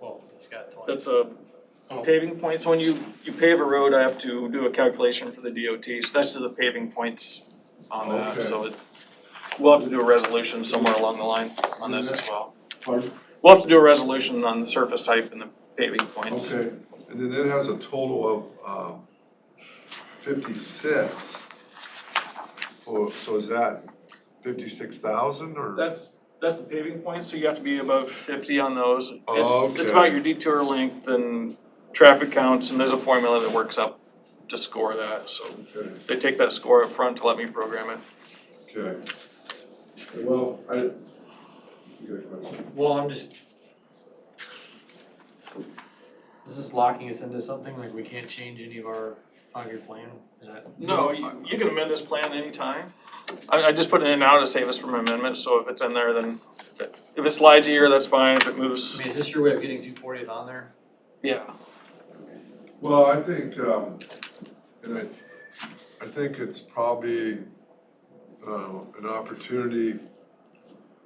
Well, he's got 20. That's a paving point, so when you pave a road, I have to do a calculation for the DOT, so that's to the paving points on that, Okay. so we'll have to do a resolution somewhere along the line on this as well. Pardon? We'll have to do a resolution on the surface type and the paving points. Okay, and then it has a total of 56. Oh, so is that 56,000 or? That's the paving points, so you have to be above 50 on those. Oh, It's okay. about your detour length and traffic counts, and there's a formula that works up to score that, so Okay, they take that score up front to let me program it. okay. Well, you got a question? Well, I'm just, is this locking us into something, like we can't change any of our 5-year plan? Is that? No, you can amend this plan anytime. I just put it in now to save us from amendment, so if it's in there, then if it slides a year, that's fine, if it moves, I mean, is this your way of getting 240th on there? yeah. Well, I think, and I think it's probably an opportunity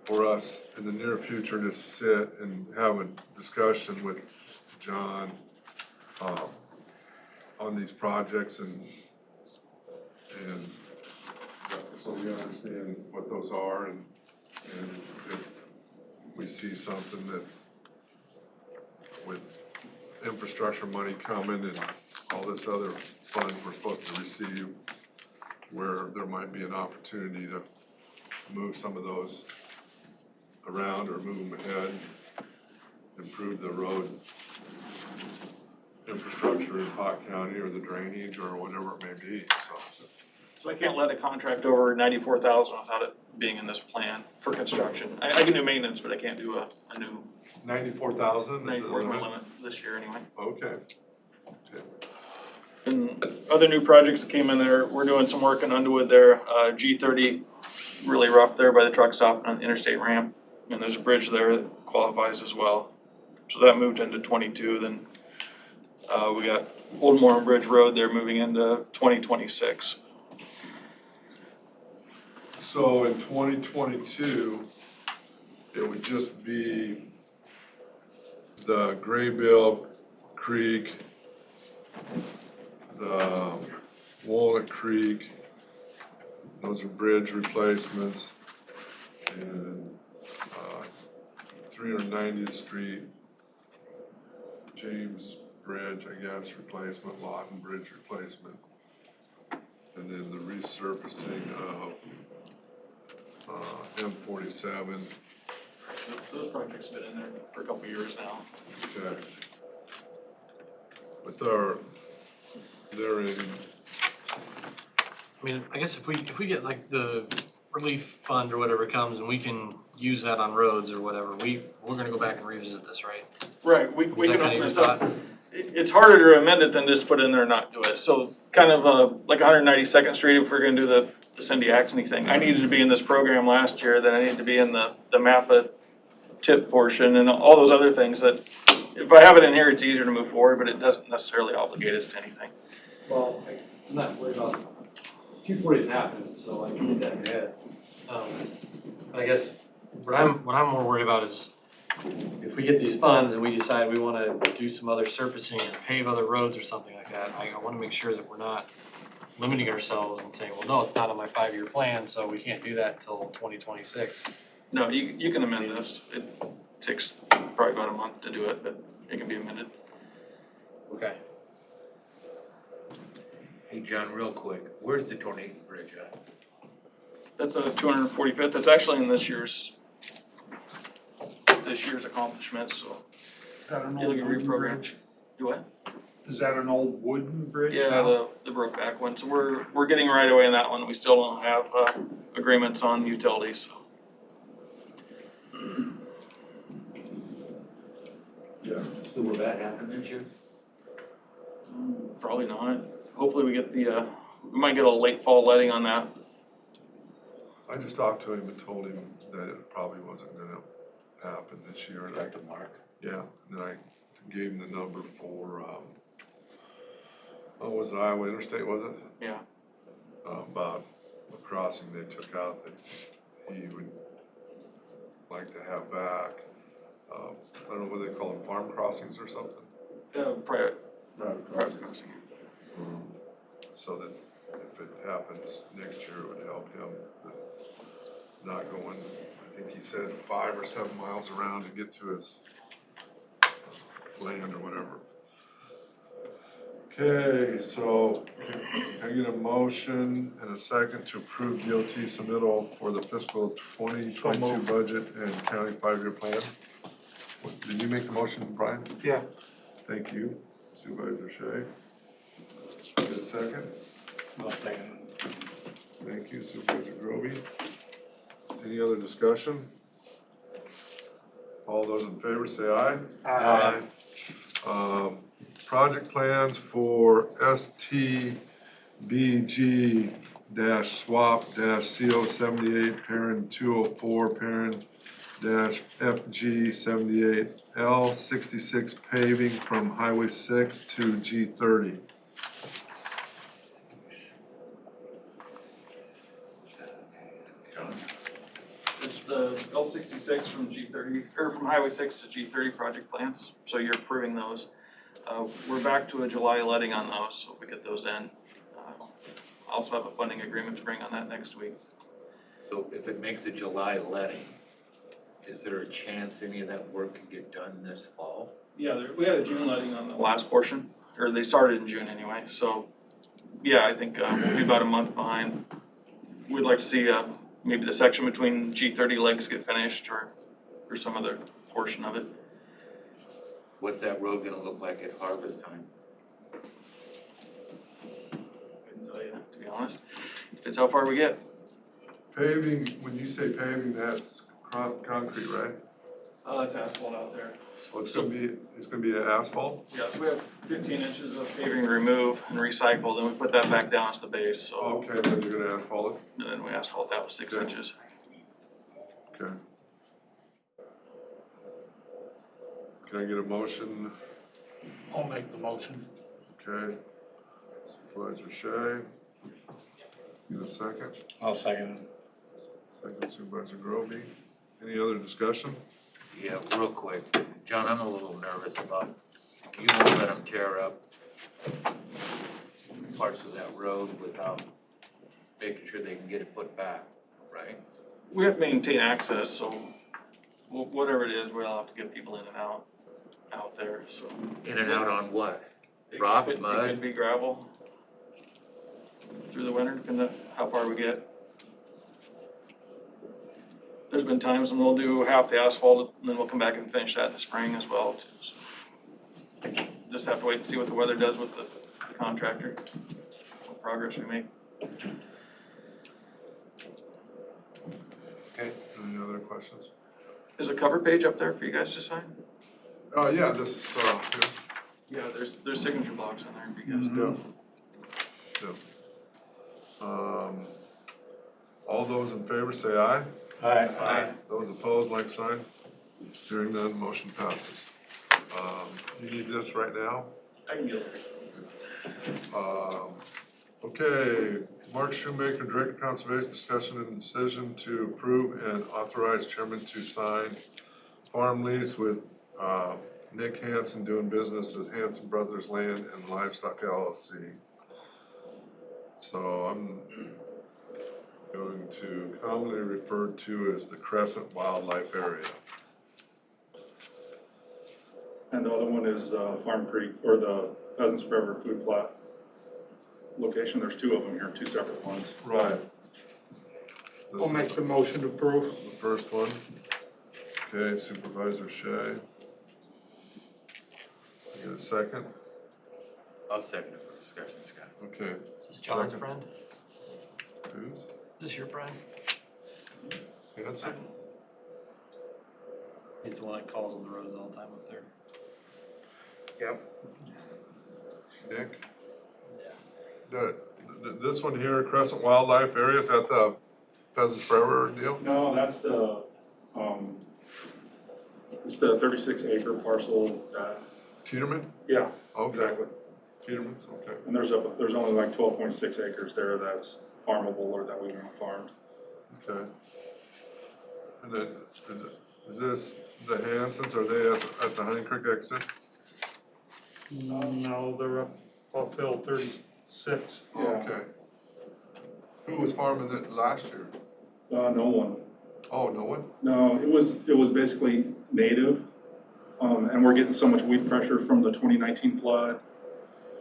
for us in the near future to sit and have a discussion with John on these projects and so we understand what those are and if we see something that with infrastructure money coming and all this other funds we're supposed to receive, where there might be an opportunity to move some of those around or move them ahead, improve the road infrastructure in Pot County or the drainage or whatever it may be, So I can't let a contract over 94,000 without it being in this plan for construction. I can do maintenance, but I can't do a new, 94,000 is the 94 is my limit? limit this year anyway. Okay. And other new projects that came in there, we're doing some work in Underwood there, G30, really rough there by the truck stop on the interstate ramp. And there's a bridge there that qualifies as well. So that moved into 22, then we got Old Moran Bridge Road there moving into 2026. So in 2022, it would just be the Graybill Creek, the Walnut Creek, those are bridge replacements, and 390th Street, James Bridge, I guess, replacement, Lawton Bridge replacement, and then the resurfacing of M47. Those projects have been in there for a couple of years now. Okay. But they're in, I mean, I guess if we get like the relief fund or whatever comes and we can use that on roads or whatever, we're gonna go back and revisit this, right? Right, we Is can that kinda open your this up. thought? It's harder to amend it than just put it in there and not do it. So kind of like 192nd Street, if we're gonna do the Cindy Axne thing. I needed to be in this program last year, then I needed to be in the MAPPA tip portion and all those other things that, if I have it in here, it's easier to move forward, but it doesn't necessarily obligate us to anything. Well, I'm not worried about, 240's happened, so I can get that in your head. But I guess what I'm more worried about is if we get these funds and we decide we wanna do some other surfacing and pave other roads or something like that, I wanna make sure that we're not limiting ourselves and saying, well, no, it's not on my 5-year plan, so we can't do that until 2026. No, you can amend this. It takes probably about a month to do it, but it can be amended. Okay. Hey, John, real quick, where's the Tornado Bridge at? That's a 245th. That's actually in this year's accomplishment, so. Is that an It'll old get wooden reprogrammed. bridge? Do what? Is that an old wooden bridge Yeah, now? the Brookback one. So we're getting right away in that one. We still don't have agreements on utilities, so. yeah. So will that happen this year? Probably not. Hopefully we get we might get a late fall letting on that. I just talked to him and told him that it probably wasn't gonna happen this year. Back to Mark. Yeah, and then I gave him the number for, was it Iowa Interstate, was it? Yeah. About a crossing they took out that he would like to have back. I don't know what they call them, farm crossings or something. Private crossing. So that if it happens next year, it would help him, but not going, I think he said 5 or 7 miles around to get to his land or whatever. Okay, so can I get a motion and a second to approve DOT submittal for the fiscal 2022 budget and county 5-year plan? Did you make the motion, Brian? Yeah. Thank you, Supervisor Shea. Get a second? I'll second. Thank you, Supervisor Grovey. Any other discussion? All those in favor say aye. Aye. Project plans for STBG-swap-CO78, parent 204, parent FG78, L66 paving from Highway 6 to G30. It's the L66 from G30, or from Highway 6 to G30 project plans, so you're approving those. We're back to a July letting on those, so if we get those in. I also have a funding agreement to bring on that next week. So if it makes a July letting, is there a chance any of that work can get done this fall? Yeah, we had a June letting on the last portion, or they started in June anyway, so, yeah, I think we'll be about a month behind. We'd like to see maybe the section between G30 legs get finished, or some other portion of it. What's that road gonna look like at harvest time? Couldn't tell you, to be honest. Depends how far we get. Paving, when you say paving, that's concrete, right? It's asphalt out there. So it's gonna be asphalt? Yeah, so we have 15 inches of paving to remove and recycle, then we put that back down as the base, so. Okay, then you're gonna asphalt it? And then we asphalt that with 6 Okay. inches. Okay. Can I get a motion? I'll make the motion. Okay. Supervisor Shea. Get a second? I'll second. Second Supervisor Grovey. Any other discussion? Yeah, real quick. John, I'm a little nervous about, you won't let them tear up parts of that road without making sure they can get it put back, right? We have to maintain access, so whatever it is, we'll have to get people in and out there, so. In and out on what? It Rock, could- mud? It could be gravel through the winter, depending on how far we get. There's been times when we'll do half the asphalt, and then we'll come back and finish that in the spring as well, too. So just have to wait and see what the weather does with the contractor, what progress we make. Okay. Any other questions? Is a cover page up there for you guys to sign? Yeah, this, Yeah, there's signature blocks on there for you guys. yeah. All those in favor say aye. Aye. Those opposed, like sign. Hearing none, motion passes. You need this right now? I can get it. Okay, Mark Shoemaker, Director of Conservation, discussion and decision to approve and authorize chairman to sign farm lease with, Nick Hansen doing business as Hansen Brothers Land and Livestock LLC. So I'm going to commonly referred to as the Crescent Wildlife Area. And the other one is Farm Creek, or the Pheasants Forever food plot location. There's two of them here, two separate ones. Right. I'll make the motion to approve. The first one. Okay, Supervisor Shea. Get a second? I'll second it for discussion, Scott. Okay. Is this John's Second. friend? Who's? Is this your friend? Hanson? He's the one that calls on the roads all the time up there. Nick? This one here, Crescent Wildlife Area, is that the Pheasants Forever deal? No, that's the, it's the 36 acre parcel that, Peterman? yeah, Okay. exactly. Peterman's, okay. And there's only like 12.6 acres there that's farmable or that we want farmed. Okay. And then, is this the Hansons, are they at the Honey Creek exit? No, they're up off Hill 36. Yeah. Okay. Who was farming it last year? No one. Oh, no one? No, it was basically native, and we're getting so much weed pressure from the 2019 flood,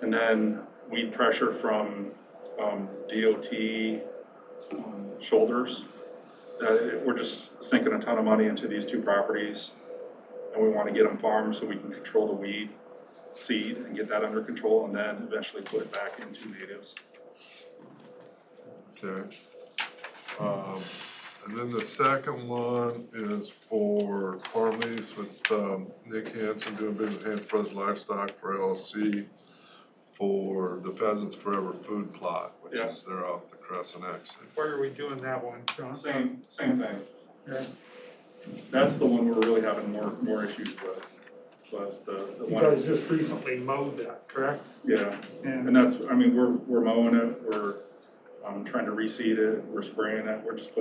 and then weed pressure from DOT shoulders, that we're just sinking a ton of money into these two properties, and we want to get them farmed so we can control the weed seed and get that under control, and then eventually put it back into natives. Okay. And then the second one is for farm lease with Nick Hansen doing business with Hansen Brothers Livestock for LLC for the Pheasants Forever food plot, which Yeah. is there off the Crescent exit. Where are we doing that one, John? Same thing. Yeah. That's the one we're really having more issues with, but the You one. guys just recently mowed that, correct? Yeah, And and that's, I mean, we're mowing it, we're, trying to reseed it, we're spraying it, we're just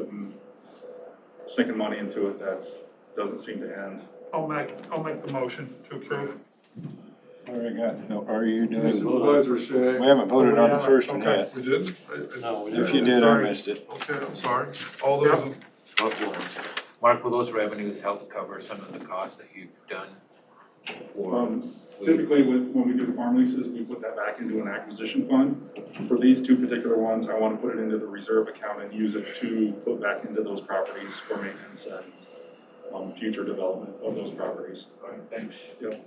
sinking money into it doesn't seem to end. I'll make the motion to approve. What do I got? No, are you doing? Supervisor Shea. We haven't voted on the first one Okay. yet. We didn't? No, we If you did, I missed it. Okay, I'm sorry. All those, in- Mark, will those revenues help cover some of the costs that you've done? Or Typically, when we do farm leases, we put that back into an acquisition fund. For these two particular ones, I want to put it into the reserve account and use it to put back into those properties for maintenance and future development of those properties. Thanks. Yep.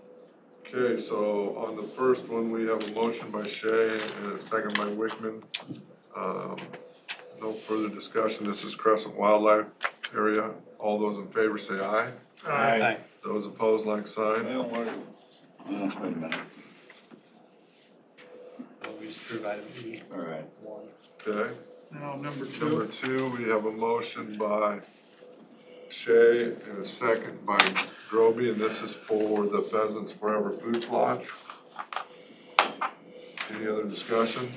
okay, so on the first one, we have a motion by Shea and a second by Wickman. No further discussion. This is Crescent Wildlife Area. All those in favor say aye. Aye. Those opposed, like sign. Wait a minute. We just approve item E. All right. Okay. Now, number Number two. 2, we have a motion by Shea and a second by Groby, and this is for the Pheasants Forever food plot. Any other discussion?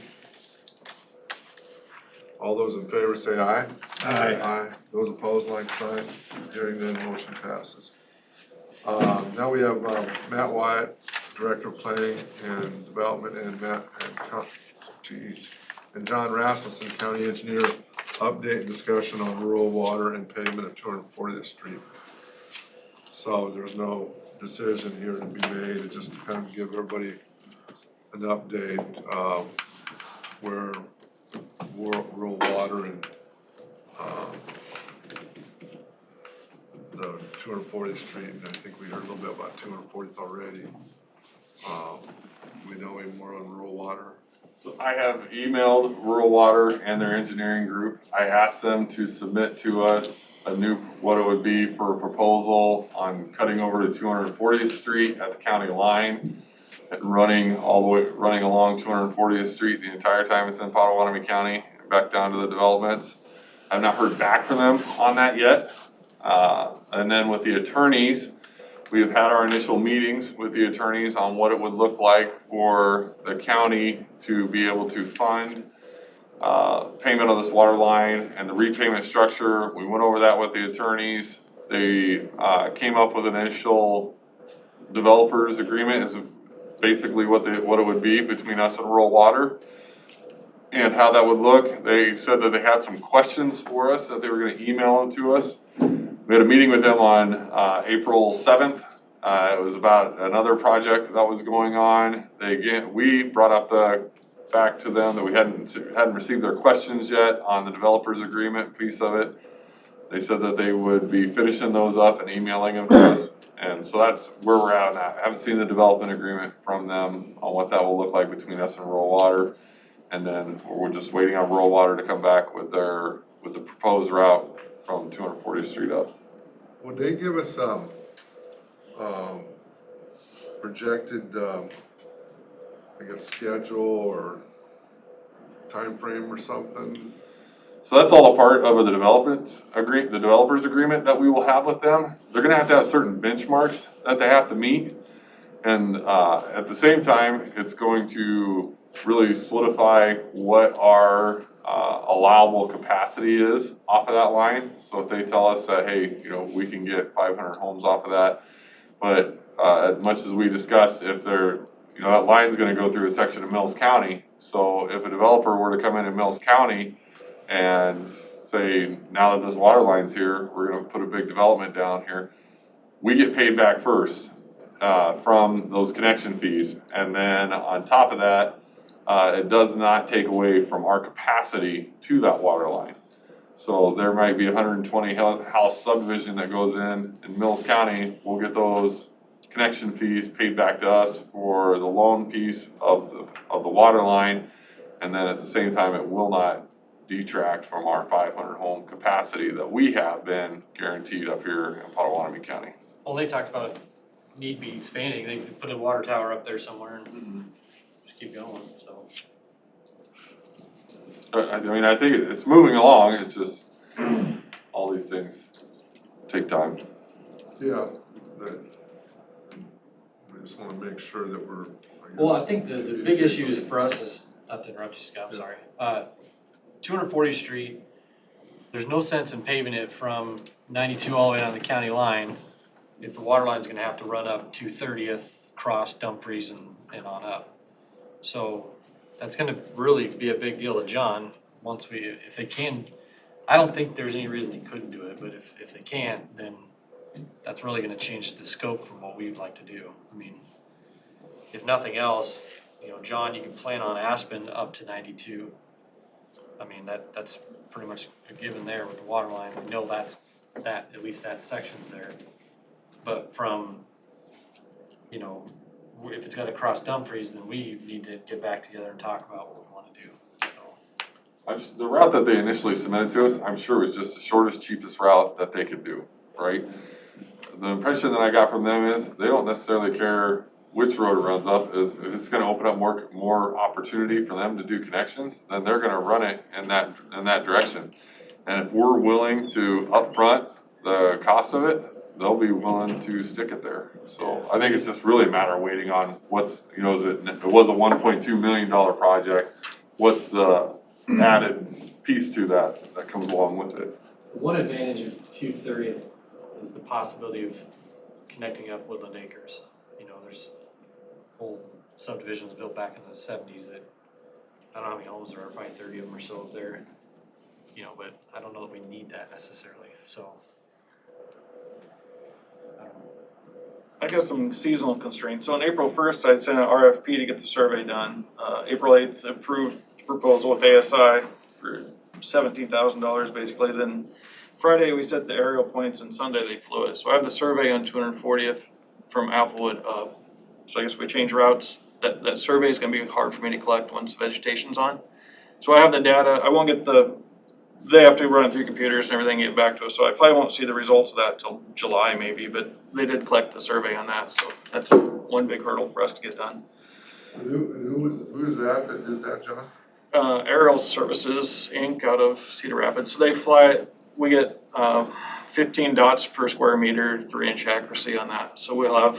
All those in favor say aye. Aye. Aye. Those opposed, like sign. Hearing none, motion passes. Now we have Matt Wyatt, Director of Planning and Development, and and John Rasmussen, County Engineer, update and discussion on rural water and pavement at 240th Street. So there's no decision here to be made, it's just to kind of give everybody an update where rural water and the 240th Street, and I think we heard a little bit about 240th already. We know any more on rural water? So I have emailed Rural Water and their engineering group. I asked them to submit to us what it would be for a proposal on cutting over to 240th Street at the county line and running along 240th Street the entire time it's in Potawatomi County and back down to the developments. I've not heard back from them on that yet. And then with the attorneys, we have had our initial meetings with the attorneys on what it would look like for the county to be able to fund payment of this water line and the repayment structure. We went over that with the attorneys. They came up with an initial developers agreement is basically what it would be between us and Rural Water and how that would look. They said that they had some questions for us that they were going to email them to us. We had a meeting with them on April 7th. It was about another project that was going on. We brought up the fact to them that we hadn't received their questions yet on the developers agreement piece of it. They said that they would be finishing those up and emailing them to us. And so that's where we're at on that. I haven't seen the development agreement from them on what that will look like between us and Rural Water. And then we're just waiting on Rural Water to come back with the proposed route from 240th Street up. Would they give us projected, I guess, schedule or time frame or something? So that's all a part of the developers agreement that we will have with them. They're gonna have to have certain benchmarks that they have to meet. And at the same time, it's going to really solidify what our allowable capacity is off of that line. So if they tell us that, hey, we can get 500 homes off of that, but as much as we discussed, if that line's gonna go through a section of Mills County. So if a developer were to come in Mills County and say, now that this water line's here, we're gonna put a big development down here, we get paid back first from those connection fees. And then on top of that, it does not take away from our capacity to that water line. So there might be 120 house subdivision that goes in Mills County. We'll get those connection fees paid back to us for the loan piece of the water line. And then at the same time, it will not detract from our 500 home capacity that we have been guaranteed up here in Potawatomi County. Well, they talked about need be expanding. They could put a water tower up there somewhere and just keep going, so. I think it's moving along. It's just all these things take time. Yeah, we just want to make sure that we're. Well, I think the big issue is for us is, not to interrupt you, Scott, I'm sorry. 240th Street, there's no sense in paving it from 92 all the way down the county line if the water line's gonna have to run up 230th, cross Dumfries and on up. So that's gonna really be a big deal to John if they can. I don't think there's any reason they couldn't do it, but if they can't, then that's really gonna change the scope from what we'd like to do. I mean, if nothing else, John, you can plan on Aspen up to 92. I mean, that's pretty much a given there with the water line. We know at least that section's there. But from, if it's gotta cross Dumfries, then we need to get back together and talk about what we wanna do. The route that they initially submitted to us, I'm sure was just the shortest, cheapest route that they could do, right? The impression that I got from them is they don't necessarily care which road it runs up. If it's gonna open up more opportunity for them to do connections, then they're gonna run it in that direction. And if we're willing to upfront the cost of it, they'll be willing to stick it there. So I think it's just really a matter of waiting on it was a $1.2 million project. What's the added piece to that comes along with it. One advantage of 230th is the possibility of connecting up Woodland Acres. You know, there's whole subdivisions built back in the 70s that, I don't know how many homes there are, probably 30 of them or so up there. You know, but I don't know that we need that necessarily, so. I don't know. I guess some seasonal constraints. So on April 1st, I sent an RFP to get the survey done. April 8th, approved proposal with ASI for $17,000 basically. Then Friday, we set the aerial points, and Sunday they flew it. So I have the survey on 240th from Applewood up. So I guess if we change routes, that survey is gonna be hard for me to collect once the vegetation's on. So I have the data. I won't get they have to run it through computers and everything, get back to us. So I probably won't see the results of that till July maybe, but they did collect the survey on that. So that's one big hurdle for us to get done. And who's that did that, John? Aerial Services, Inc. out of Cedar Rapids. So they fly, we get 15 dots per square meter, 3-inch accuracy on that. So we'll have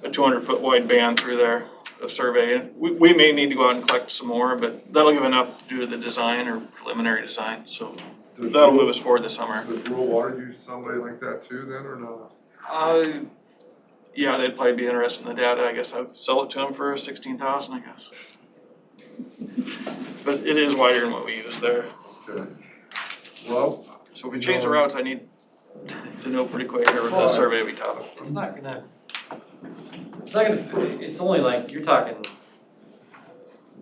a 200-foot wide band through there of survey. We may need to go out and collect some more, but that'll give enough to do the design or preliminary design. So that'll move us forward this summer. Does rural water use somebody like that too then, or not? Yeah, they'd probably be interested in the data. I guess I'd sell it to them for $16,000, I guess. But it is wider than what we use there. Okay. Well. So if we change the routes, I need to know pretty quick, or the survey will be tough. It's it's only like, you're talking,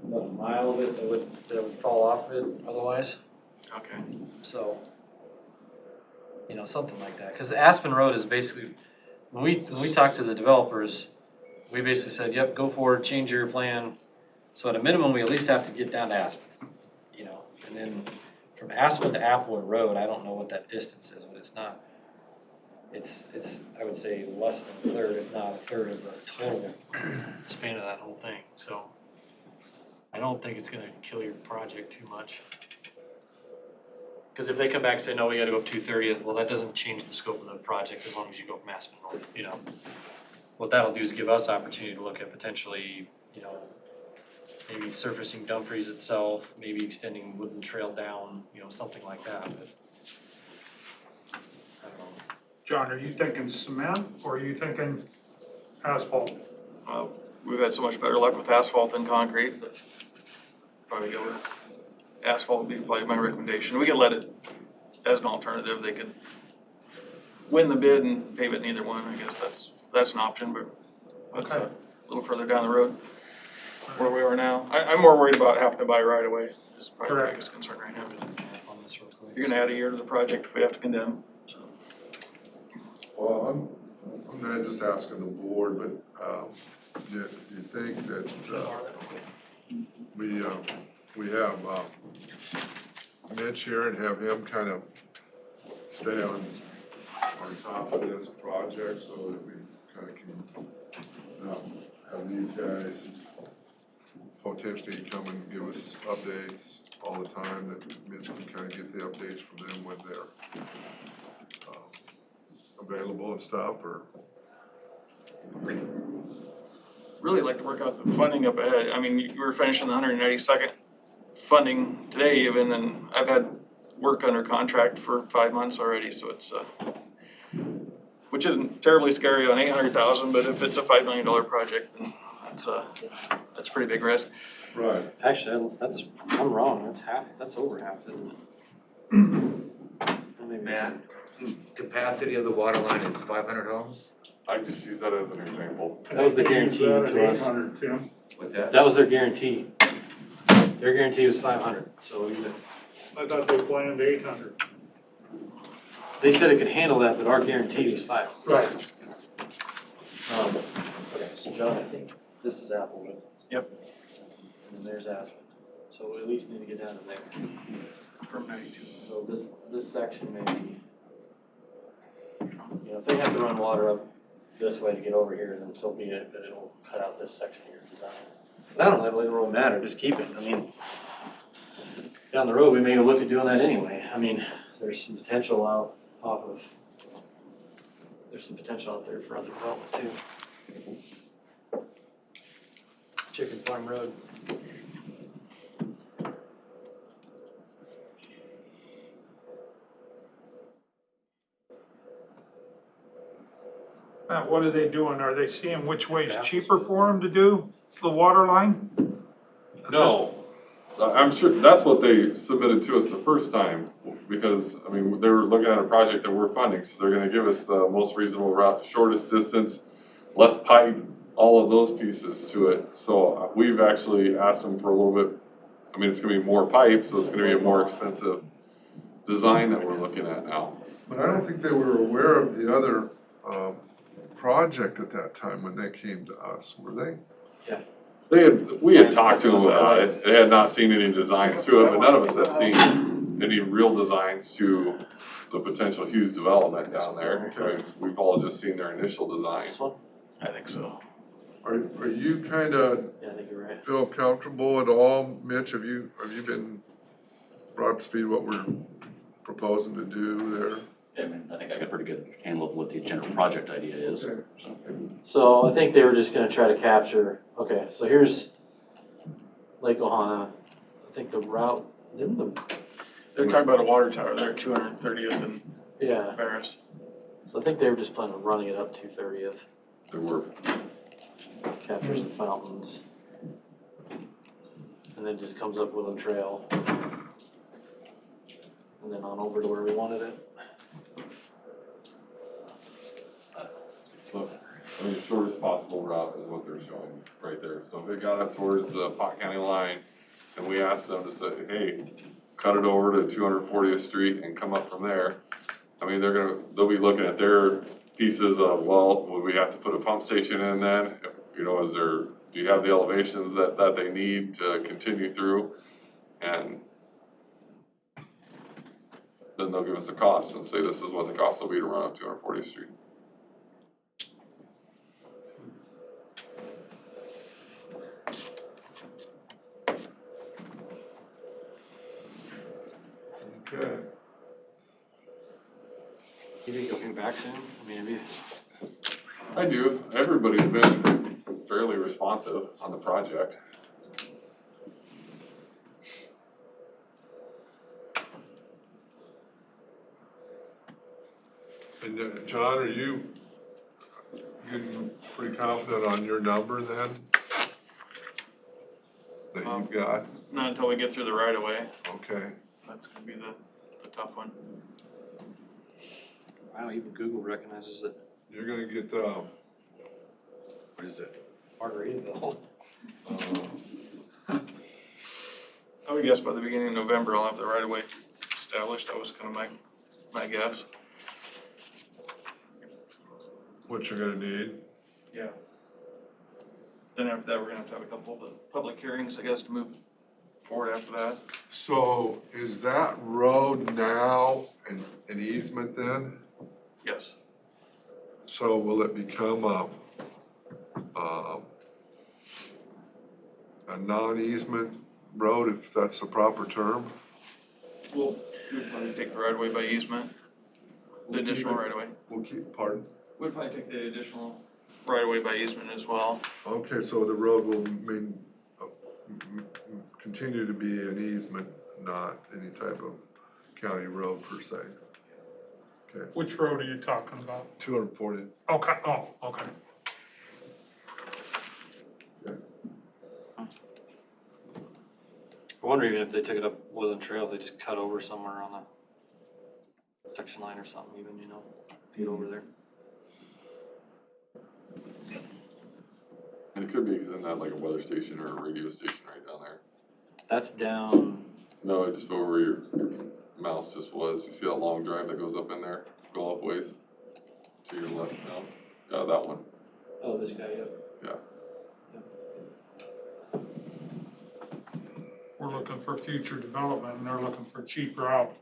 what, a mile of it that would fall off of it otherwise? Okay. So, you know, something like that. Because Aspen Road is basically, when we talked to the developers, we basically said, yep, go forward, change your plan. So at a minimum, we at least have to get down to Aspen, you know. And then from Aspen to Applewood Road, I don't know what that distance is, but it's not. It's I would say less than a third, if not a third of the total span of that whole thing. So I don't think it's gonna kill your project too much. Because if they come back and say, no, we gotta go up 230th, well, that doesn't change the scope of the project as long as you go from Aspen North, you know. What that'll do is give us opportunity to look at potentially, you know, maybe surfacing Dumfries itself, maybe extending Woodland Trail down, you know, something like that, but I don't know. John, are you thinking cement or are you thinking asphalt? We've had so much better luck with asphalt than concrete, but probably go with asphalt would be probably my recommendation. We could let it as an alternative. They could win the bid and pave it in either one. I guess that's an option, but that's a little further down the road where we are now. I'm more worried about having to buy right away. This is probably the biggest concern right now. You're gonna add a year to the project if we have to condemn. So. Well, I'm not just asking the board, but do you think that we have Mitch here and have him kind of stay on top of this project so that we kind of can have these guys potentially come and give us updates all the time, that Mitch can kind of get the updates from them when they're available and stuff, or? Really like to work out the funding up ahead. I mean, we were finishing the 192nd funding today even, and I've had work under contract for 5 months already, so it's, which isn't terribly scary on 800,000, but if it's a $5 million project, then that's a pretty big risk. Right. Actually, I'm wrong, that's over half, isn't it? Matt, capacity of the water line is 500 homes? I just use that as an example. That was the guarantee to us. 800, Tim. What's that? That was their guarantee. Their guarantee was 500, so I thought they planned 800. they said it could handle that, but our guarantee was 500. Right. Okay, so John, I think this is Applewood. Yep. And then there's Aspen. So we at least need to get down to there. From 92. So this section may be, you know, if they have to run water up this way to get over here, then so be it, but it'll cut out this section of your design. But I don't know, that really won't matter, just keep it. I mean, down the road, we may look at doing that anyway. I mean, there's some potential out there for other development too. Chicken Farm Road. Matt, what are they doing? Are they seeing which way is cheaper for them to do the water line? No, I'm sure, that's what they submitted to us the first time, because, I mean, they were looking at a project that we're funding, so they're gonna give us the most reasonable route, the shortest distance, less pipe, all of those pieces to it. So we've actually asked them for a little bit, I mean, it's gonna be more pipe, so it's gonna be a more expensive design that we're looking at now. But I don't think they were aware of the other, project at that time when they came to us, were they? We had talked to them about it, they had not seen any designs to it, but none of us have seen any real designs to the potential Hughes development down there. I mean, we've all just seen their initial design. I think so. Are you kinda Yeah, I think you're right. feel comfortable at all, Mitch? Have you been brought up to speed what we're proposing to do there? Yeah, I mean, I think I got a pretty good handle of what the general project idea is. Okay. So I think they were just gonna try to capture, okay, so here's Lake Ohana. I think the route, didn't the, They're talking about a water tower there at 230th and yeah, Barris. so I think they were just planning on running it up 230th, There were, captures the fountains. And then just comes up Woodland Trail. And then on over to where we wanted it. so, I mean, shortest possible route is what they're showing right there. So if they got up towards the Pot County line, and we asked them to say, hey, cut it over to 240th Street and come up from there. I mean, they'll be looking at their pieces of, well, would we have to put a pump station in then? You know, do you have the elevations that they need to continue through? And then they'll give us the cost and say, this is what the cost will be to run up 240th Street. Okay. You think you'll hear back soon? I mean, have you? I do. Everybody's been fairly responsive on the project. And John, are you getting pretty confident on your number then? That you've got? Not until we get through the right of way. Okay. That's gonna be the tough one. Wow, even Google recognizes it. You're gonna get, what is it? Margaritaville. I would guess by the beginning of November, I'll have the right of way established. That was kind of my guess. What you're gonna need? Yeah. Then after that, we're gonna have a couple of the public hearings, I guess, to move forward after that. So is that road now an easement then? Yes. So will it become a non-easement road, if that's the proper term? We'll probably take the right of way by easement, the additional right of way. We'll keep, pardon? We'd probably take the additional right of way by easement as well. Okay, so the road will continue to be an easement, not any type of county road per se. Okay. Which road are you talking about? 240. Okay, oh, okay. I wonder even if they took it up Woodland Trail, they just cut over somewhere on the section line or something even, you know, to get over there. And it could be, isn't that like a weather station or a radio station right down there? That's down. No, just over where your mouse just was. You see that long drive that goes up in there? Go up ways to your left now? Yeah, that one. Oh, this guy, yep. Yeah. We're looking for future development and they're looking for a cheap route.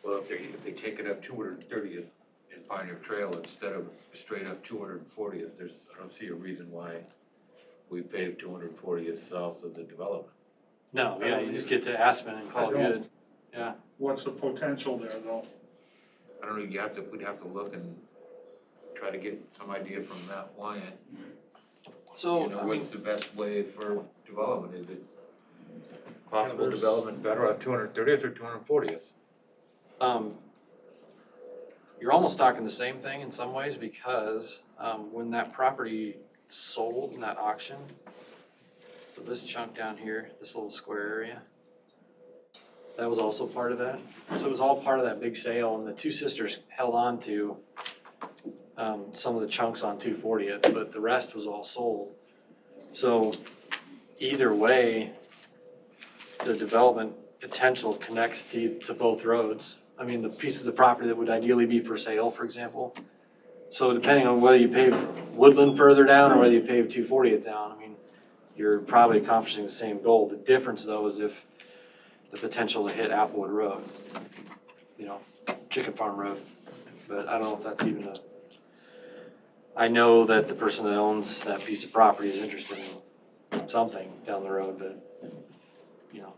Well, if they take it up 230th and Pioneer Trail instead of straight up 240th, I don't see a reason why we pave 240th south of the development. No, yeah, you just get to Aspen and call it good. Yeah. What's the potential there though? I don't know, we'd have to look and try to get some idea from Matt Wyant. So, You know, I mean, what's the best way for development? Is it possible development better on 230th or 240th? you're almost talking the same thing in some ways because when that property sold in that auction, so this chunk down here, this little square area, that was also part of that. So it was all part of that big sale, and the two sisters held on to some of the chunks on 240th, but the rest was all sold. So either way, the development potential connects to both roads. I mean, the pieces of property that would ideally be for sale, for example. So depending on whether you pave Woodland further down or whether you pave 240th down, I mean, you're probably accomplishing the same goal. The difference though is if the potential to hit Applewood Road, you know, Chicken Farm Road. But I don't know if that's even a, I know that the person that owns that piece of property is interested in something down the road, but, you know.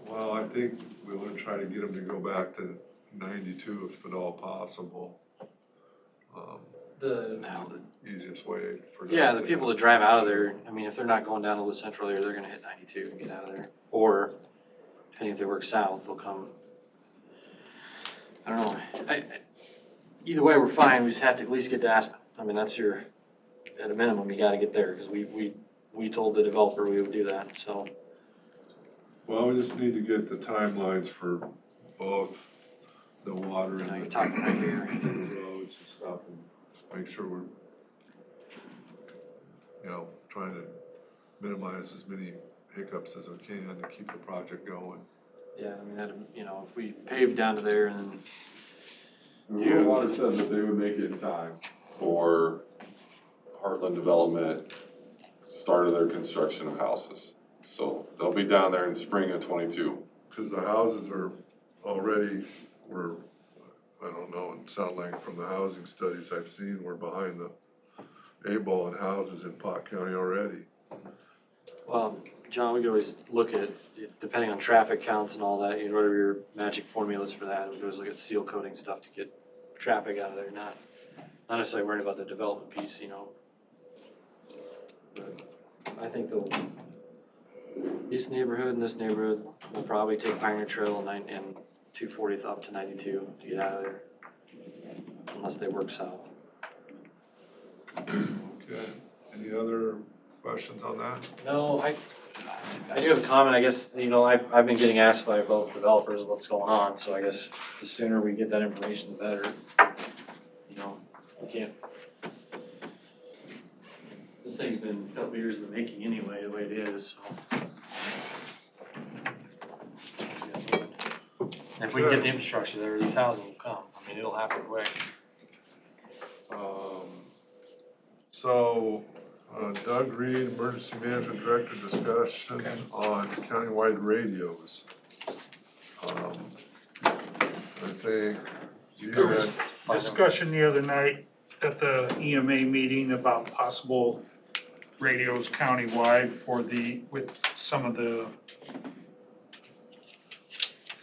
Well, I think we want to try to get them to go back to 92 if at all possible. The Easiest way for them. Yeah, the people that drive out of there, I mean, if they're not going down to the central area, they're gonna hit 92 and get out of there. Or, depending if they work south, they'll come, I don't know. Either way, we're fine, we just have to at least get to Aspen. I mean, that's your, at a minimum, you gotta get there, because we told the developer we would do that, so. Well, we just need to get the timelines for both the water and you're talking right here. the roads and stuff, and make sure we're, you know, trying to minimize as many hiccups as we can to keep the project going. Yeah, I mean, you know, if we pave down to there and Rural Water said that they would make it in time for Heartland Development started their construction of houses. So they'll be down there in spring of 22. Because the houses are already, I don't know, it sounds like from the housing studies I've seen, we're behind the 8-ball in houses in Pot County already. Well, John, we could always look at, depending on traffic counts and all that, you know, whatever your magic formulas for that, we could always look at seal coating stuff to get traffic out of there, not necessarily worried about the development piece, you know. But I think this neighborhood and this neighborhood will probably take Pioneer Trail and 240th up to 92 to get out of there, unless they work south. Okay, any other questions on that? No, I do have a comment, I guess, you know, I've been getting asked by both developers what's going on, so I guess the sooner we get that information, the better. You know, we can't, this thing's been a couple years in the making anyway, the way it is, so. If we can get the infrastructure there, these houses will come, I mean, it'll happen quick. So, Doug Reed, Emergency Management Director, discussion on countywide radios. I think you There was had, discussion the other night at the EMA meeting about possible radios countywide with some of the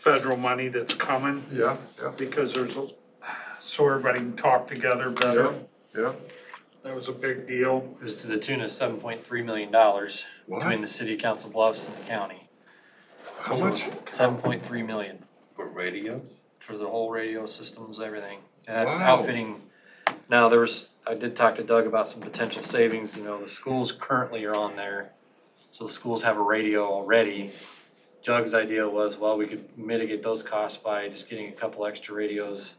federal money that's coming. yeah. Because so everybody can talk together better. Yeah. That was a big deal. It was to the tune of $7.3 million between the city of Council Bluffs and the county. How So much? it's 7.3 million. For radios? For the whole radio systems, everything. And that's Wow. outfitting. Now I did talk to Doug about some potential savings, you know, the schools currently are on there. So the schools have a radio already. Doug's idea was, well, we could mitigate those costs by just getting a couple extra radios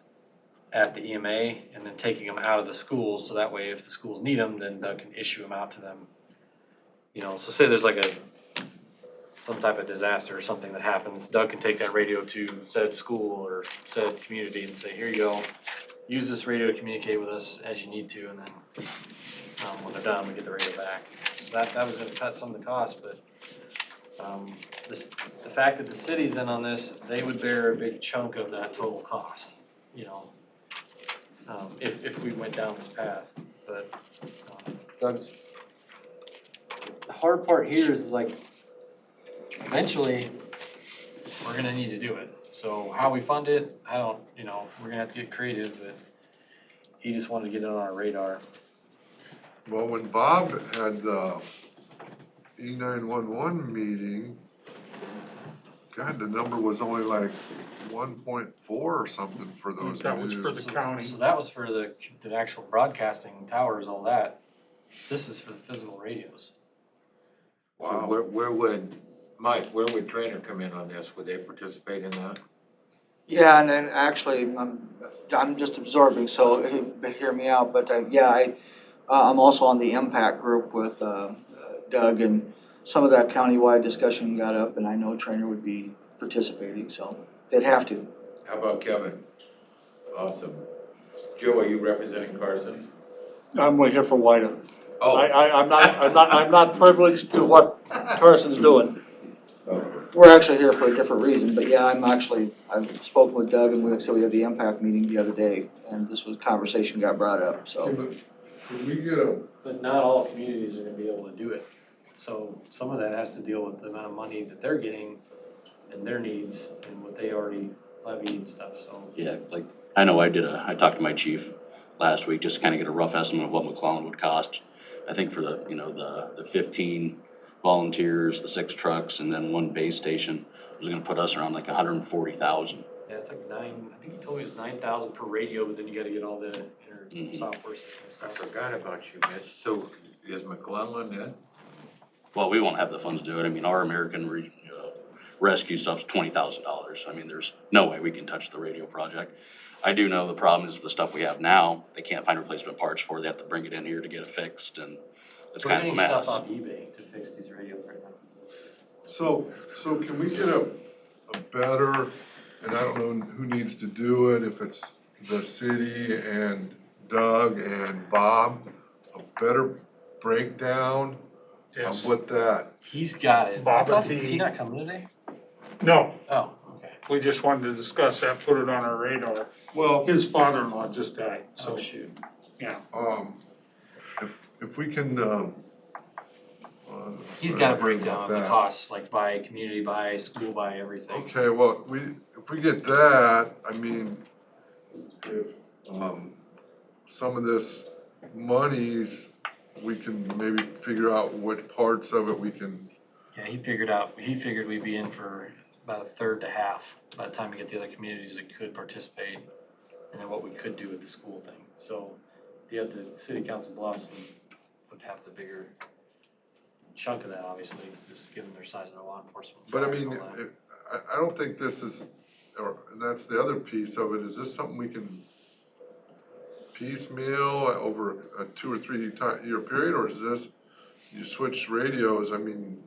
at the EMA and then taking them out of the schools. So that way, if the schools need them, then Doug can issue them out to them. You know, so say there's like some type of disaster or something that happens, Doug can take that radio to said school or said community and say, here you go, use this radio to communicate with us as you need to, and then when they're done, we get the radio back. So that was gonna cut some of the costs, but the fact that the city's in on this, they would bear a big chunk of that total cost, you know, if we went down this path. But Doug's, the hard part here is like, eventually, we're gonna need to do it. So how we fund it, I don't, you know, we're gonna have to get creative, but he just wanted to get it on our radar. Well, when Bob had the E911 meeting, God, the number was only like 1.4 or something for those That was for the news. county. So that was for the actual broadcasting towers, all that. This is for the physical radios. So Wow. where would, Mike, where would Trainer come in on this? Would they participate in that? Yeah, and then actually, I'm just absorbing, so hear me out, but I'm also on the impact group with Doug, and some of that countywide discussion got up, and I know Trainer would be participating, so they'd have to. How about Kevin? Awesome. Joe, are you representing Carson? I'm right here for WIDA. Oh. I'm not privileged to what Carson's doing. We're actually here for a different reason, but yeah, I've spoken with Doug, and we had the impact meeting the other day, and conversation got brought up, so. Can we get a, But not all communities are gonna be able to do it. So some of that has to deal with the amount of money that they're getting and their needs and what they already levied and stuff, so. Yeah, like, I know I talked to my chief last week, just to kind of get a rough estimate of what McClellan would cost. I think for the 15 volunteers, the 6 trucks, and then 1 base station, was gonna put us around like 140,000. Yeah, it's like I think he told me it's 9,000 per radio, but then you gotta get all the inner software system I stuff. forgot about you, Mitch. So is McClellan in? Well, we won't have the funds to do it. I mean, our American rescue stuff's $20,000. I mean, there's no way we can touch the radio project. I do know the problem is the stuff we have now, they can't find replacement parts for. They have to bring it in here to get it fixed, and it's We're kind of a getting mess. stuff off eBay to fix these radios right now. so can we get a better, and I don't know who needs to do it, if it's the city and Doug and Bob, a better breakdown Yes. of what that, He's got it. Bob I thought, would is be- he not coming today? No, Oh, okay. we just wanted to discuss that, put it on our radar. well, His father-in-law just died, Oh, so, shoot. yeah. if we can, He's sorry, got a I breakdown forgot of the that. costs, like by community, by school, by everything. Okay, well, if we get that, I mean, if, some of this monies, we can maybe figure out what parts of it we can, Yeah, he figured we'd be in for about a third to half by the time we get the other communities that could participate, and then what we could do with the school thing. So the city council bluffs would have the bigger chunk of that, obviously, just given their size of their law enforcement. but I fire and mean, all that. I don't think this is, or, that's the other piece of it, is this something we can piecemeal over a 2 or 3 year period, or is this, you switch radios, I mean,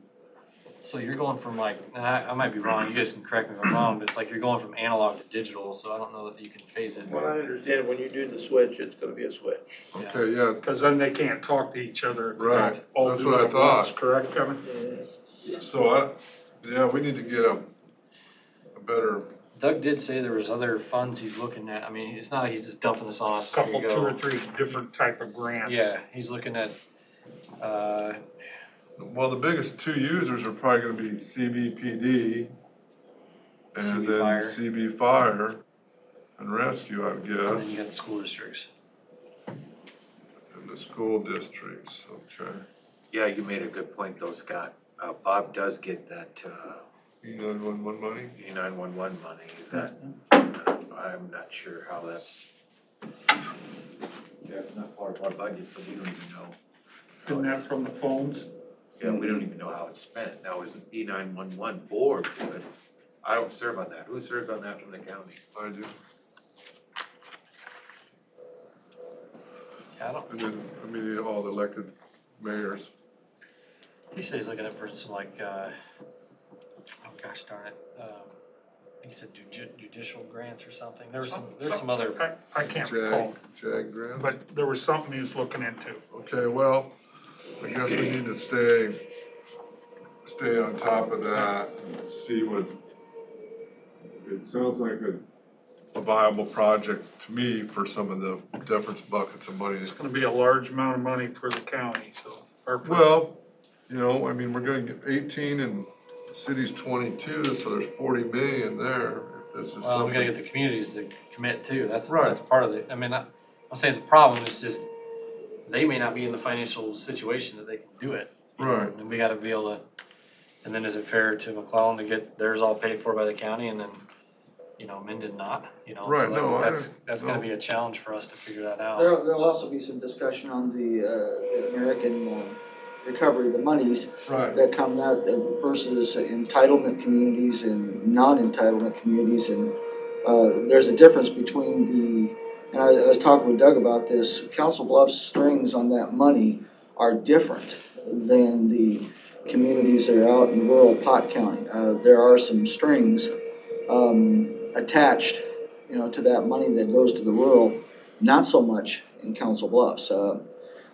So you're going from like, and I might be wrong, you guys can correct me if I'm wrong, but it's like you're going from analog to digital, so I don't know that you can phase it. What I understand, when you do the switch, it's gonna be a switch. okay, yeah, Because then they can't talk to each other. Right, All that's do what it I at once, thought. correct, Kevin? so we need to get a better, Doug did say there was other funds he's looking at. I mean, it's not like he's just dumping this on us. Here Couple, you 2 go. or 3 different type of grants. Yeah, he's looking at, well, the biggest 2 users are probably gonna be CBPD and CB then Fire. CB Fire and Rescue, I and then guess, you got the school districts. and the school districts, okay. Yeah, you made a good point though, Scott. Bob does get that, E911 money? E911 money that, I'm not sure how that's, that's not part of our budget, so we don't even know. Isn't that from the phones? Yeah, we don't even know how it's spent. Now, is the E911 board, but I don't serve on that. Who serves on that from the county? I do. Yeah, I don't, And then, I mean, all the elected mayors. he said he's looking at for some like, oh gosh darn it. He said judicial grants or something. There's some other. I can't recall, JAG grant? but there was something he was looking into. Okay, well, I guess we need to stay on top of that and see what, it sounds like a viable project to me for some of the difference buckets of money. It's gonna be a large amount of money for the county, so. Well, I mean, we're gonna get 18 and the city's 22, so there's 40 million there. If this is Well, something. we gotta get the communities to commit too. That's Right. part of it. I mean, I'm not saying it's a problem. It's just they may not be in the financial situation that they can do it. Right. And we gotta be able to And then is it fair to McClellan to get theirs all paid for by the county and then, Minden not, So Right, no, that's gonna be a challenge for us to figure that out. There'll also be some discussion on the American recovery, the monies Right. that come out versus entitlement communities and non-entitlement communities. And there's a difference between and I was talking with Doug about this, Council Bluffs strings on that money are different than the communities that are out in rural Pot County. There are some strings attached, to that money that goes to the rural, not so much in Council Bluffs.